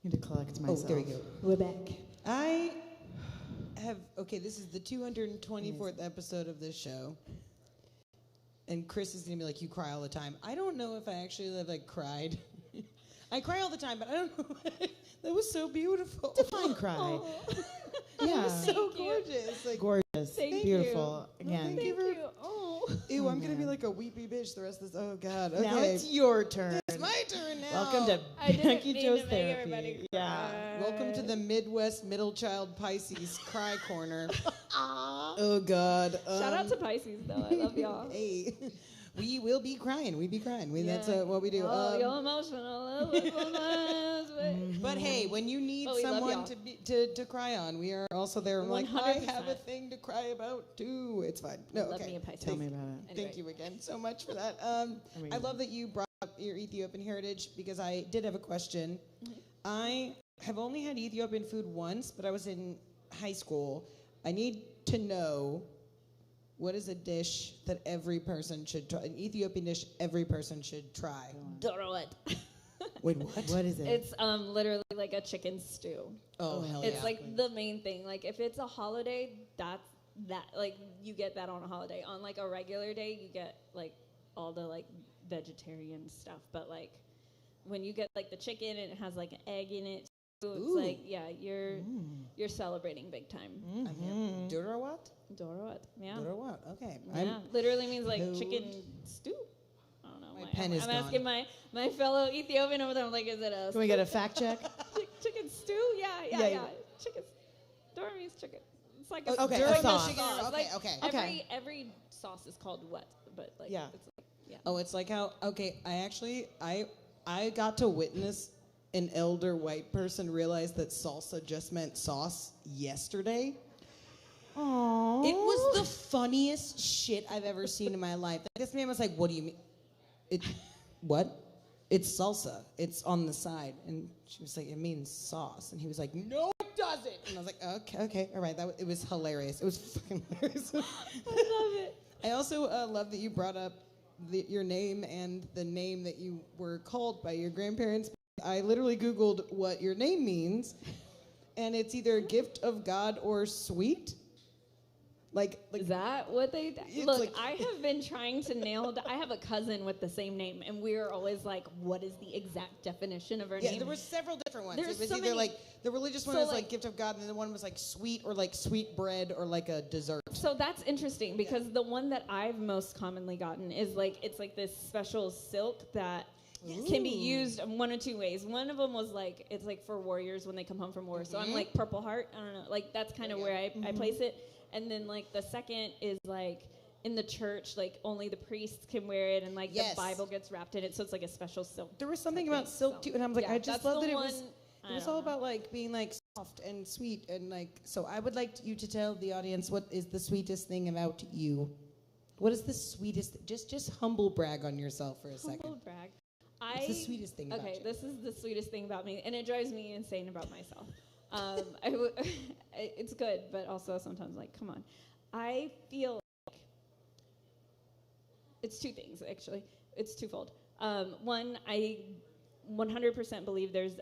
Need to collect myself. Oh, there we go. We're back. I have, okay, this is the 224th episode of this show. And Chris is going to be like, you cry all the time. I don't know if I actually have, like, cried. I cry all the time, but I don't know. That was so beautiful. Define cry. Oh. Yeah. It was so Thank you. gorgeous. Like, Gorgeous. Thank Beautiful. you. Again. Thank Thank you. you. Oh. ew, I'm going to be man. like a weepy bitch the rest of this. Oh, God. Okay. Now it's your turn. It's my turn now. Welcome to I didn't Becky mean Joe's to make everybody therapy. Yeah. cry. Welcome to the Midwest Middle Child Pisces Cry Corner. Oh, God. Shout out to Pisces, though. I love y'all. Hey, we will be crying. We be crying. That's Yeah. what we do. Oh, you're emotional. But hey, when you need But we love someone y'all. to be to cry on, we are also there. I'm like, I have a 100%. thing to cry about too. It's fine. No, Love okay. me a Pisces. Tell me about it. Thank you again so much for that. mean- I love that you brought up your Ethiopian heritage because I did have a question. I have only had Ethiopian food once, but I was in high school. I need to know what is a dish that every person should try, an Ethiopian dish every person should try. Dorowet. Wait, what? What is it? It's literally like a chicken stew. Oh, hell It's yeah. like the main thing. Like if it's a holiday, that's that. Like you get that on a holiday. On like a regular day, you get like all the like vegetarian stuff. But like when you get like the chicken and it has like an egg in it, so it's Ooh. like yeah, you're celebrating big time. I'm here. Durawat? Dorowet. Yeah. Durawat. Okay. Yeah. Literally means like no- chicken stew. I don't know. My pen is I'm gone. asking my fellow Ethiopian over there. I'm like, is it a Can we get a fact check? chicken stew? Yeah. Yeah. Chicken. Dora means chicken. It's like Oh, okay, Dura like sauce. chicken. Okay, Like, okay. Okay. Every sauce is called what, but like Yeah. it's like yeah. Oh, it's like how, okay, I got to witness an elder white person realize that salsa just meant sauce yesterday. Aww. It was the funniest shit I've ever seen in my life. This man was like, what do you mean? What? It's salsa. It's on the side. And she was like, it means sauce. And he was like, no, it doesn't. And I was like, okay, all right. It was hilarious. It was fucking hilarious. I love it. I also love that you brought up your name and the name that you were called by your grandparents. I literally Googled what your name means, and it's either gift of God or sweet. Like Is that what they It's look? like- I have been trying to nail. I have a cousin with the same name, and we were always like, "What is the exact definition of her yeah, name?" there were several different ones. There's It was so either many- like the religious one So, was like like- gift of God, and then the one was like sweet or like sweet bread or like a dessert. So that's interesting because the one that I've most commonly gotten is like it's like this special silk that can be used in one of two ways. One of them was like it's like for warriors when they come home from war. So I'm like Purple Heart. I don't know. Like that's kind of where I place it. And then like the second is like in the church, like only the priests can wear it, and like Yes. the Bible gets wrapped in it. So it's like a special silk. There was something type about thing. silk So, too, and I was like, yeah, I just that's love the that it one- was. I It was don't all know. about like being like soft and sweet and like. So I would like you to tell the audience what is the sweetest thing about you. What is the sweetest? Just humble brag on yourself for a second. Humble brag. What's the sweetest thing about Okay, you? this is the sweetest thing about me, and it drives me insane about myself. It's good, but also sometimes like, come on. I feel like it's two things actually. It's twofold. One, I 100% believe there's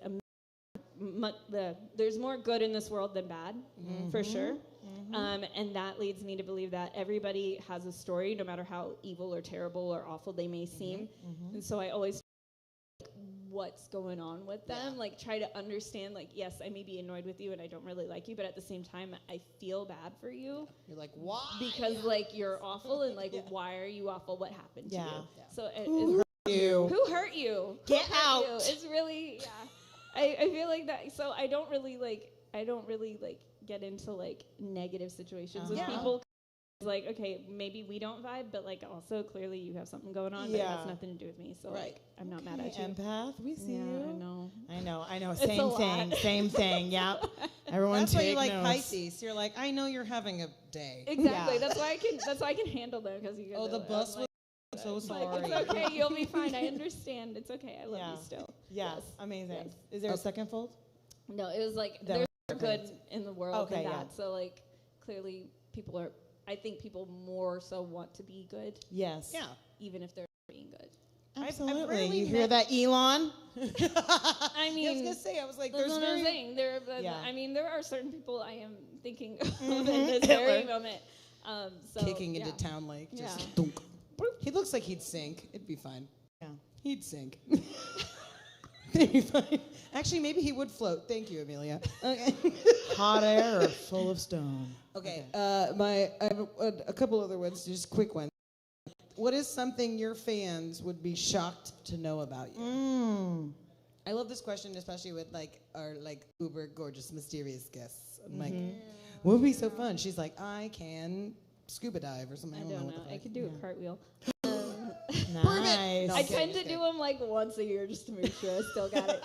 there's more good in this world than bad, for sure. And that leads me to believe that everybody has a story, no matter how evil or terrible or awful they may seem. And so I always what's going on with them, like try to understand, like, yes, I may be annoyed with you and I don't really like you, but at the same time, I feel bad for you You're like, why? because like you're awful and like why are you awful? What happened to Yeah. you? So You. who hurt you? Get Who hurt out. you? It's really I feel like that. So I don't really like get into like negative situations with Yeah. people. like, okay, maybe we don't vibe, but like also clearly you have something going on, but it has nothing to do with me. So like, I'm not mad at you. Empath, we see you. I know. I know. It's Same thing. Yep. Everyone That's why take you like notes. Pisces. You're like, I know you're having a day. Exactly. That's why I can handle them because you guys. Oh, the bus was so sorry. It's okay. You'll be fine. I understand. It's okay. I love you still. Yes. Amazing. Yes. Is there a second fold? No, it was like there's more good in the world than that. So like clearly I think people more so want to be good. Yes. Yeah. Even if they're being good. Absolutely. You hear that, Elon? I mean, I was gonna say, I was like, that's there's what I'm saying. I mean, there are certain people I am thinking of in this very moment. Kicking into Town Lake, just dunk. He looks like he'd sink. It'd be fine. Yeah. He'd sink. It'd be fine. Actually, maybe he would float. Thank you, Amelia. Okay. Hot air or full of stone? Okay. I have a couple other ones, just quick ones. What is something your fans would be shocked to know about you? I love this question, especially with like our like uber gorgeous, mysterious guests. I'm like, what would be so fun? She's like, I can scuba dive or something. I don't know. I could do a cartwitwheel. Nice. I tend to do them like once a year just to make sure I still got it.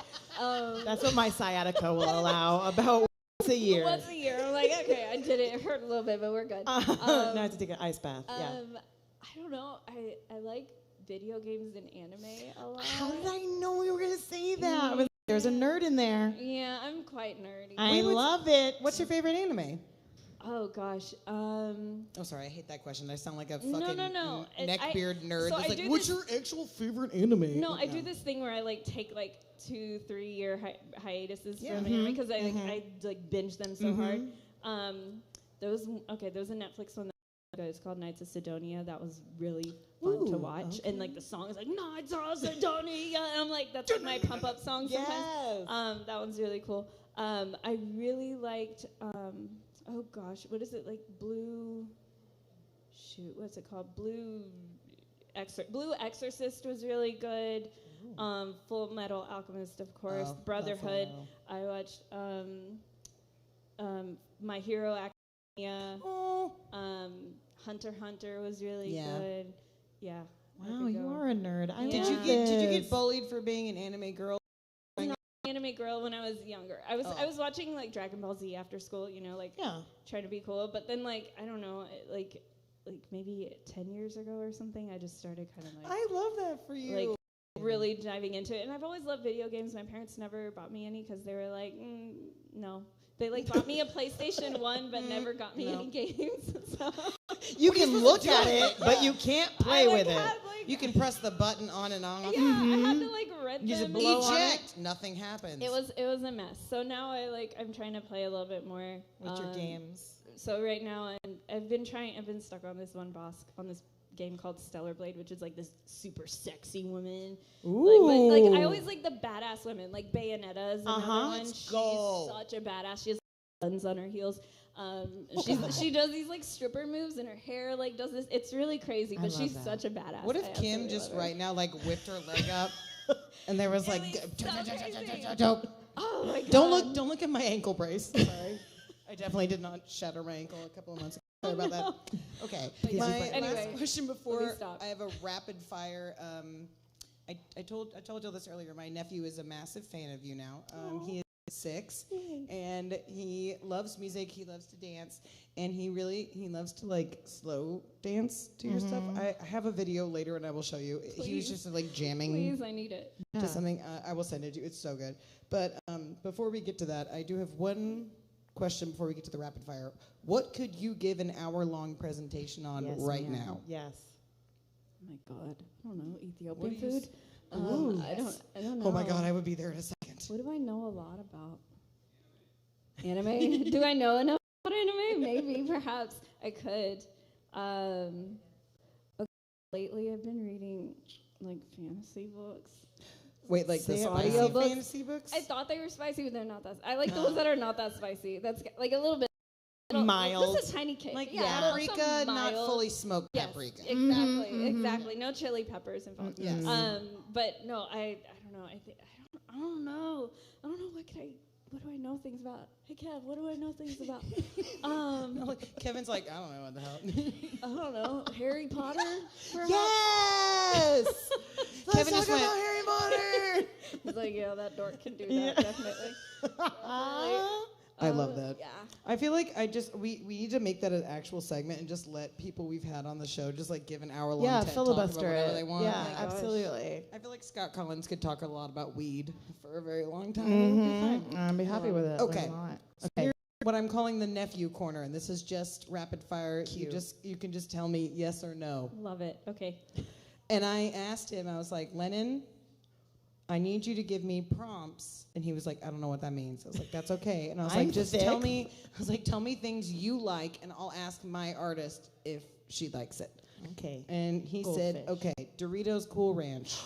That's what my sciatica will allow, about once a year. Once a year. I'm like, okay, I did it. It hurt a little bit, but we're good. Now I have to take an ice bath. I don't know. I like video games and anime a lot. How did I know we were going to say that? There's a nerd in there. Yeah, I'm quite nerdy. I love it. What's your favorite anime? Oh, gosh. Oh, sorry. I hate that question. I sound like a fucking No. neckbeard nerd. So That's I like, do what's your actual favorite anime? No, I do this thing where I like take like 2-3 year hiatuses from anime because I like binge them so hard. There was a Netflix one. It's called Knights of Sidonia. That was really fun to watch. And like the song is like Knights of Sidonia. And I'm like, that's like my pump up song sometimes. That one's really cool. I really liked oh gosh, what is it, like what's it called? Blue Exorcist was really good. Full Metal Alchemist, of course. Brotherhood. I watched My Hero Academia. Hunter x Hunter was really good. Yeah. Wow, you are a nerd. Did you get bullied for being an anime girl? I was not an anime girl when I was younger. I was watching like Dragon Ball Z after school, trying to be cool. But then like I don't know, like maybe 10 years ago or something, I just started kind of like. I love that for you. Like really diving into it, and I've always loved video games. My parents never bought me any because they were like, no. They like bought me a PlayStation 1, but never got me any games. So. You can look at it, but you can't play with it. You can press the button on and off. Yeah, I had to like rent you them. Just blow on it. Nothing happens. It was a mess. So now I'm trying to play a little bit more with your games. So right now I've been stuck on this this game called Stellar Blade, which is like this super sexy woman. Ooh. Like I always like the badass women, like Bayonetta's another one. She's such a badass. She has guns on her heels. She does these like stripper moves, and her hair like does this. It's really crazy, but she's such a badass. What if Kim just right now like whipped her leg up, and there was like, oh my god! Don't look at my ankle brace. Sorry, I definitely did not shatter my ankle a couple of months ago. Sorry about that. Okay, my last question before I have a rapid fire. I told you this earlier. My nephew is a massive fan of you now. He is 6, and he loves music. He loves to dance, and he loves to like slow dance to your stuff. I have a video later, and I will show you. Please. He was just like jamming. Please, I need it. To something. I will send it to you. It's so good. But before we get to that, I do have one question before we get to the rapid fire. What could you give an hour-long presentation on now? Yes. Oh my God, I don't know. Ethiopian food. I don't know. Oh my God, I would be there in a second. What do I know a lot about? Anime? Do I know enough about anime? Maybe, perhaps I could. Lately, I've been reading like fantasy books. Wait, like the spicy fantasy books? I thought they were spicy, but they're not that. I like those that are not that spicy. That's like a little bit mild. Just a tiny kick. Like paprika, not fully smoked paprika. Exactly. No chili peppers involved. Yes. But no, I don't know. I don't know what could I what do I know things about? Hey, Kev, what do I know things about? Kevin's like, I don't know what the hell. I don't know. Harry Potter? Perhaps? Yes! Kevin just went, Harry Potter. He's like, yeah, that dork can do that, definitely. I love that. Yeah. I feel like we need to make that an actual segment and just let people we've had on the show just like give an hour-long TED filibuster talk about whatever it. they want. Yeah, Oh my gosh. absolutely. I feel like Scott Collins could talk a lot about weed for a very long time. It would be fine. I'd be happy with it. Okay. Learn a lot. So here's what I'm calling the nephew corner, and this is just rapid fire. You can just tell me yes or no. Love it. Okay. And I asked him, I was like, Lennon, I need you to give me prompts. And he was like, I don't know what that means. I was like, that's okay. And I was like, tell me things you like, and I'll ask my artist if she likes it. Okay. And he said, okay, Doritos Cool Ranch.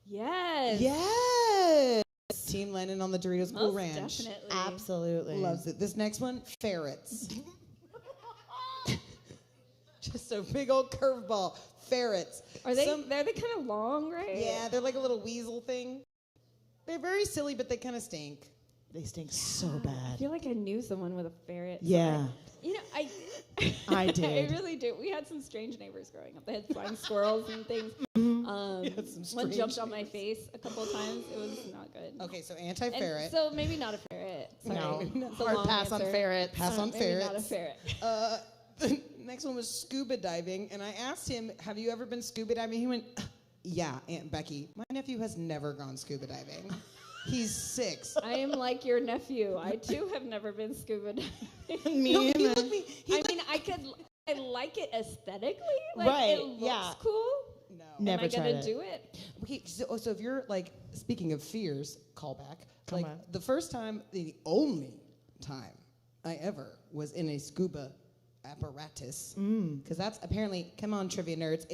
Yes. Yes. Team Lennon on the Doritos Cool Most Ranch. definitely. Absolutely. Loves it. This next one, ferrets. Just a big old curveball. Ferrets. Are they? They're kind of long, right? Yeah, they're like a little weasel thing. They're very silly, but they kind of stink. They stink so I bad. feel like I knew someone with a ferret. Yeah. You know, I I did. I really do. We had some strange neighbors growing up. They had flying squirrels and things. One jumped on my face a couple of times. It was not good. Okay, so anti-ferret. And so maybe not a ferret. Sorry. No. It's a Hard long pass on answer. ferret. Pass on Maybe ferrets. not a ferret. The next one was scuba diving, and I asked him, have you ever been scuba diving? He went, yeah, Aunt Becky. My nephew has never gone scuba diving. He's 6. I am like your nephew. I too have never been scuba diving. Me He either. looked me. I like it aesthetically. Like, Right, It looks yeah. cool. No. Never Am I tried gonna it. do it? Okay, so if you're like, speaking of fears, callback. Come Like on. the first time, the only time I ever was in a scuba apparatus, because that's apparently, come on, trivia nerds,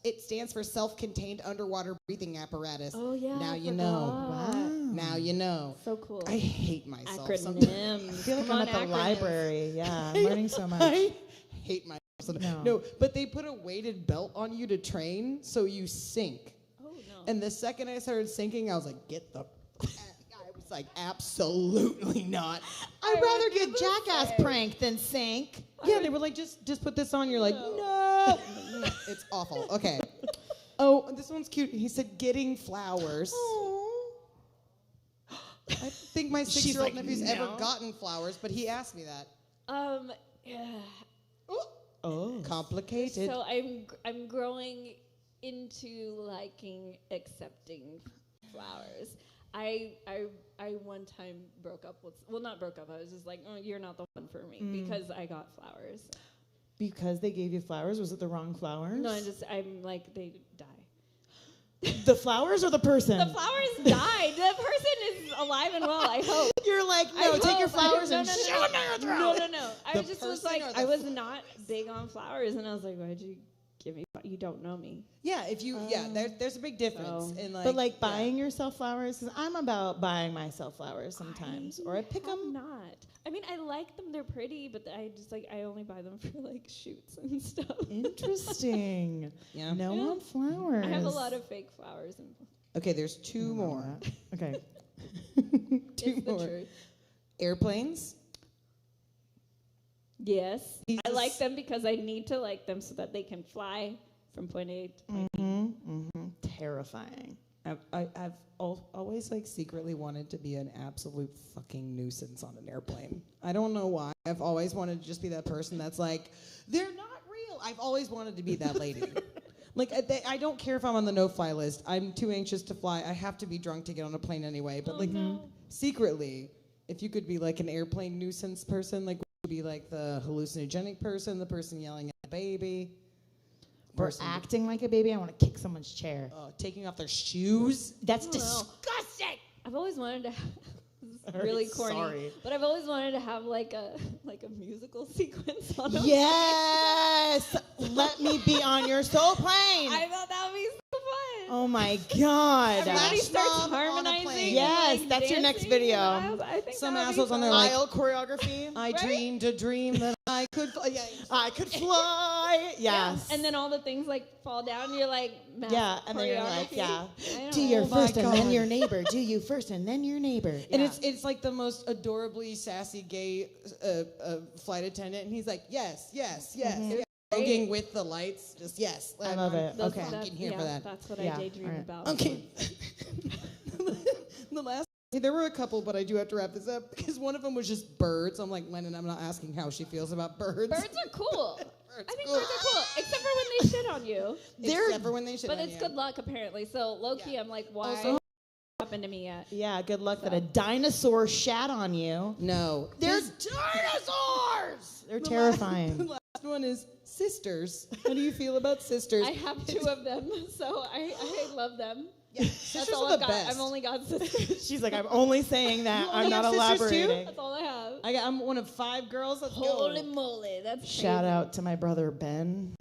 it stands for self-contained underwater breathing apparatus. Oh yeah. Now I you know. forgot. Wow. Now you know. So cool. I hate myself. sometimes. Acronyms. I feel like Come I'm on, at the acronyms. library. Yeah, I'm learning so much. I hate myself. No. No, but they put a weighted belt on you to train, so you sink. Oh no. And the second I started sinking, I was like, get the. I was like, absolutely not. I'd I rather would get do the jackass same. pranked than sink. Yeah, they were like, just put this on. You're like, no. It's awful. Okay. Oh, this one's cute. He said, getting flowers. I think my 6-year-old like, nephew's no. ever gotten flowers, but he asked me that. Yeah. Oh. Complicated. So I'm growing into liking accepting flowers. I one time broke up with, well, not broke up, I was just like, oh, you're not the one for me because I got flowers. Because they gave you flowers? Was it the wrong flowers? No, I'm like, they die. The flowers or the person? The flowers died. The person is alive and well, I hope. You're like, I no, take your hope. flowers No, and no, no, shove them down your throat. No. I The was just was person like, or the I was not big on flowers, and I was like, why'd you give me? You don't know me. Yeah, if you, there's a big difference in like. But like yeah. buying yourself flowers, because I'm about buying myself flowers sometimes, or I pick I'm them. not. I mean, I like them. They're pretty, but I just like I only buy them for like shoots and stuff. Interesting. Yeah. No Yeah. on flowers. I have a lot of fake flowers, and Okay, there's 2 more. Okay. 2 it's the more. truth. Airplanes. Yes, I Jesus. like them because I need to like them so that they can fly from point A to point B. Terrifying. I've always like secretly wanted to be an absolute fucking nuisance on an airplane. I don't know why. I've always wanted to just be that person that's like, they're not real. I've always wanted to be that lady. Like, I don't care if I'm on the no-fly list. I'm too anxious to fly. I have to be drunk to get on a plane anyway. But secretly, if you could be like an airplane nuisance person, like would you be like the hallucinogenic person, the person yelling at the baby, Or person acting like a baby, I want to kick someone's chair. taking off their shoes. That's I don't know. disgusting. I've always wanted to have this is really corny, Sorry. but I've always wanted to have like a musical sequence on a Yes. Let me be on your soul plane. I thought that would be so fun. Oh my God. Everybody Flash starts mob on a harmonizing. plane. and, Yes, like, that's your next dancing, video. and I think Some that would be assholes on fun. there like, Aisle choreography. I dreamed a dream that I I could fly. Yeah. I could fly. Yes. And then all the things like fall down, and you're like, math yeah, and then you're like, choreography. yeah. I don't Do know. your Oh my first and then God. your neighbor. Do you first and then your neighbor. And Yeah. it's like the most adorably sassy gay flight attendant, and he's like, yes, yes, yes, yes. Voguing with the lights, just yes. I love it. Those- Okay. Fucking here yeah, for that. That's what Yeah, I daydream alright. about. Okay. The last, there were a couple, but I do have to wrap this up because one of them was just birds. I'm like, Lennon, I'm not asking how she feels about birds. Birds are cool. Birds I think cool. birds are cool, except for when they shit on you. Except for when they shit But on it's you. good luck apparently. So low key, Yeah. I'm like, why Also- happened to me yet? Yeah, good luck that a dinosaur shat on you. No. They're This- dinosaurs! They're The terrifying. last one is sisters. How do you feel about sisters? I have 2 of them, so I love them. Yeah, That's sisters all are I've the got. best. I've only got sisters. She's like, I'm only saying that. You I'm only not have sisters too? elaborating. That's all I have. I'm one of 5 girls. Let's Holy go. moly, that's Shout crazy. out to my brother Ben.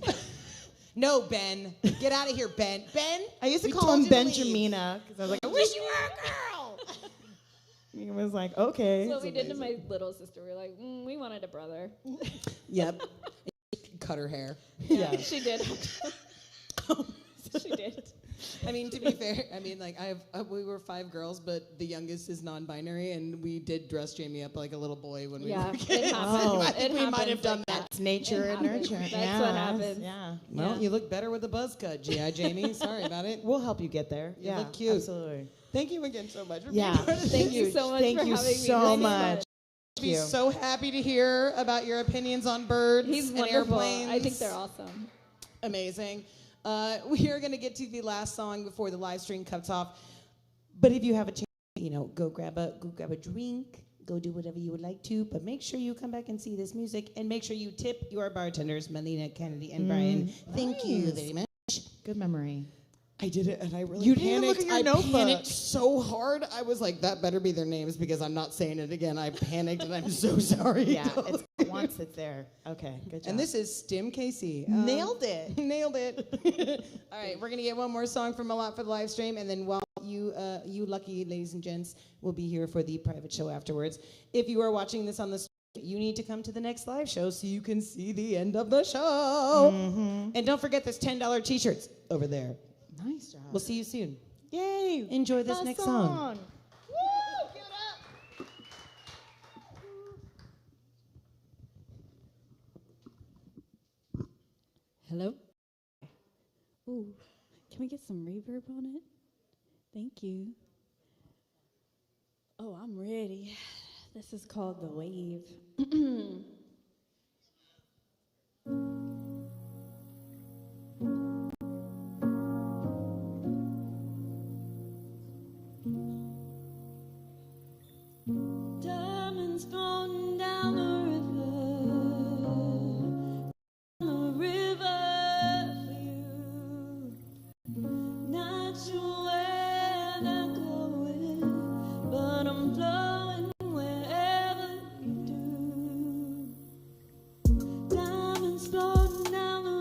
No, Ben. Get out of here, Ben. Ben. I used to we call told him you to leave. Benjamina because I was like, I wish you were a girl. He was like, okay. That's what we did to my little sister. We were like, we wanted a brother. Yep. Cut her hair. Yeah. She did. She did. I mean, to be fair, I mean, like, we were 5 girls, but the youngest is non-binary, and we did dress Jamie up like a little boy when we Yeah, were it kids. happens. Oh. I think It we might have happens done like that. It's nature It and happens. nurture. That's what happens. Yeah. Well, Yeah. you look better with a buzz cut, G.I. Jamie. Sorry about it. We'll help you get there. You yeah, look cute. Absolutely. Thank you again so much for Yeah. being part of this. Thank you so much Thank for you having me. so This is much. fun. Be you. so happy to hear about your opinions on birds He's and wonderful. airplanes. I think they're awesome. Amazing. We are going to get to the last song before the live stream cuts off. But if you have a chance, go grab a drink, go do whatever you would like to. But make sure you come back and see this music, and make sure you tip your bartenders, Melina, Kennedy, and Brian. Thank you very much. Good memory. I did it, and I really You didn't panicked. even look at your I notebook. panicked so hard. I was like, that better be their names because I'm not saying it again. I panicked, and I'm so sorry. Yeah, it's once it's there. Okay, good job. And this is Stim Casey. Nailed it. Nailed it. All right, we're gonna get one more song from Mèlat for the live stream, and then while you lucky ladies and gents will be here for the private show afterwards. If you are watching this on the stream, you need to come to the next live show so you can see the end of the show. And don't forget there's $10 t-shirts over there. Nice job. We'll see you soon. Yay. Enjoy this Last next song. Woo! Give it up. Hello? Ooh, can we get some reverb on it? Thank you. Oh, I'm ready. This is called The Wave. Diamonds floating down the river for you. Not sure where they're going, but I'm flowing wherever you do. Diamonds floating down the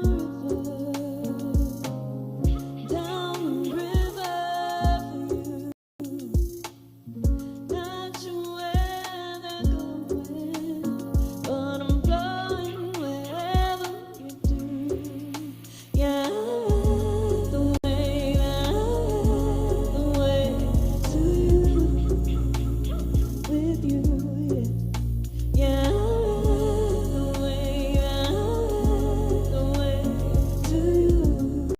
river for you. Not sure where they're going, but I'm flowing wherever you do. Yeah, the way to you, with you. Yeah, the way to you,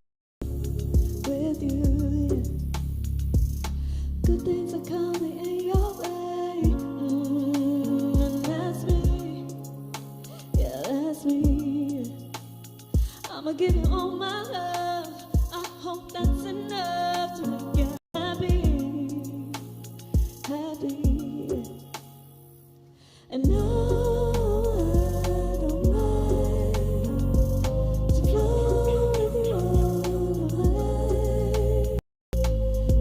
with you. Good things are coming in your way, and that's me. Yeah, that's me. I'ma give you all my love. I hope that's enough to make you happy. And no, I don't mind to flow with you all the way.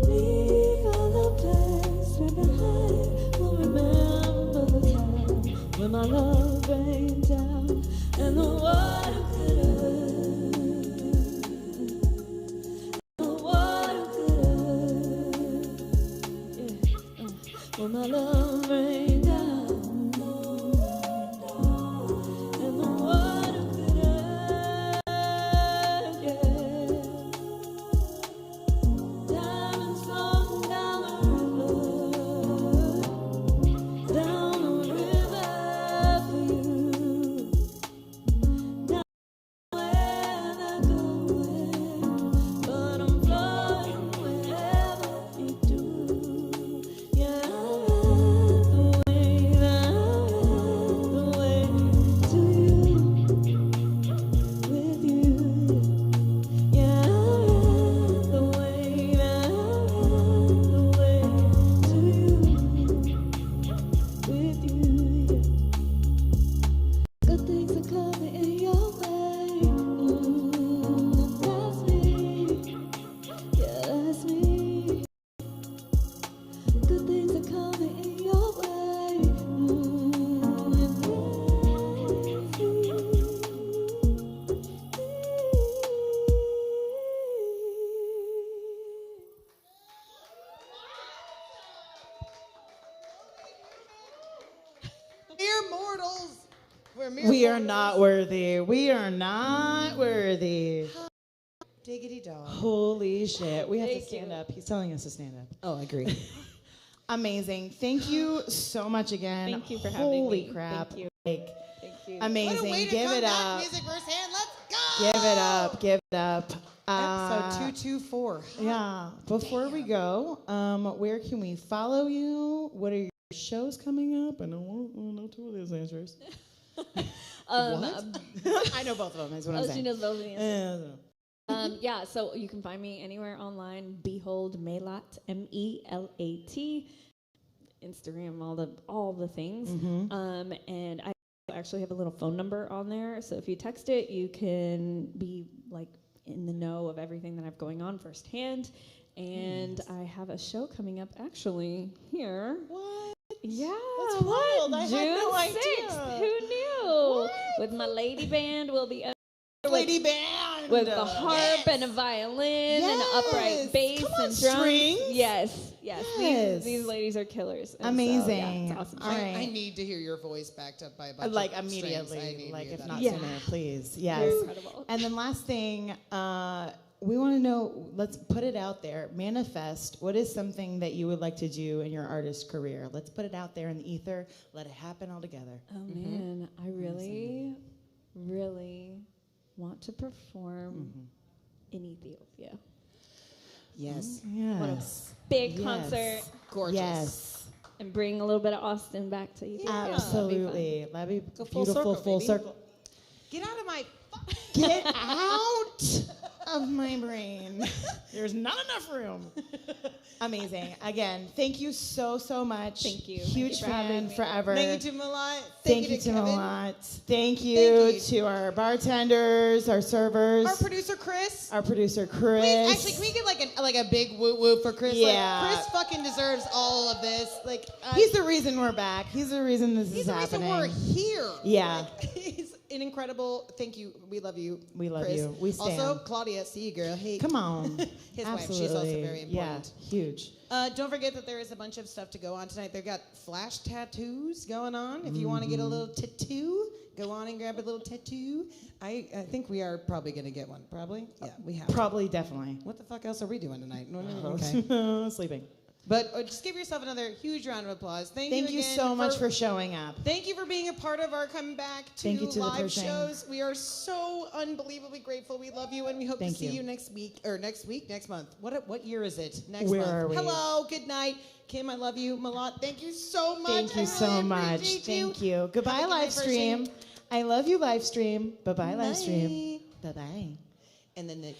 Leave all the past behind. We'll remember the time when my love rained down and the water when my love rained down and the mortals. We're mere We are mortals. not worthy. We are not worthy. Diggity dog. Holy shit. We have to Thank stand you. up. He's telling us to stand up. Oh, I agree. Amazing. Thank you so much again. Thank you for having me. Holy crap. Thank you. Like, Thank you. amazing. What a way to Give come it back. up. Music firsthand. Let's go. Give it up. Give it up. Episode 224. Yeah. Before we go, where can we follow you? What are your shows coming up? I don't know two of those answers. I know both of them, is what I'm She saying. knows both of the answers. Uh, Yeah, so you can find me anywhere online. Behold Mèlat, Melat. Instagram, all the things. And I actually have a little phone number on there. So if you text it, you can be like in the know of everything that I have going on firsthand. And I have a show coming up actually here. What? Yeah, That's wild. I had June no 6th. idea. Who knew? With my lady band, we'll be Lady band. with the harp and a violin and an upright bass Come on, and drums. strings. Yes. Yes. These ladies are killers. And Amazing. So, yeah, it's awesome. All right. I need to hear your voice backed up by a bunch Like of strings. I immediately, need to like hear if that. not Yeah. sooner, please. You're Yes. incredible. And then last thing, we want to know, let's put it out there. Manifest, what is something that you would like to do in your artist career? Let's put it out there in the ether. Let it happen all together. Oh man, I really, really want to perform in Ethiopia. Yes. Yes. Big Yes. concert Gorgeous. Yes. and bring a little bit of Austin back to Ethiopia. Absolutely. That'd be Go full beautiful, circle, full baby. circle. Get out of my. Get out of my brain. There's not enough room. Amazing. Again, thank you so much. Thank you. Huge Thank you for having fan me. forever. Thank you to Mèlat. Thank you to Kevin. Mèlat. Thank you you. to our bartenders, our servers, Our producer Chris. our producer Chris. Please, actually, can we get like a big woo woo for Chris? Yeah. Like, Chris fucking deserves all of this. Like He's the reason we're back. He's the reason this he's is the happening. reason we're here. Yeah. Like, he's an incredible. Thank you. We love you. We love Chris. you. We stand. Also, Claudia, see you, girl. Hey, Come on. His Absolutely. wife. She's also very important. Yeah, huge. Don't forget that there is a bunch of stuff to go on tonight. They've got flash tattoos going on. If you want to get a little tattoo, go on and grab a little tattoo. I think we are probably going to get one. Probably? Yeah, we have. Probably, definitely. What the fuck else are we doing tonight? Okay. Sleeping. But just give yourself another huge round of applause. Thank Thank you you again so much for showing up. Thank you for being a part of our comeback to, Thank you to the live Pershing. shows. We are so unbelievably grateful. We love you, and we hope Thank to see you. you next month. What year is it? Next Where month. are we? Hello, good night. Kim, I love you. Mèlat, thank you so much. Thank I you so really much. appreciate Thank you. Have a Goodbye, good night, live stream. Pershing. I love you, live stream. Bye-bye, live stream. Bye. Bye-bye. And then the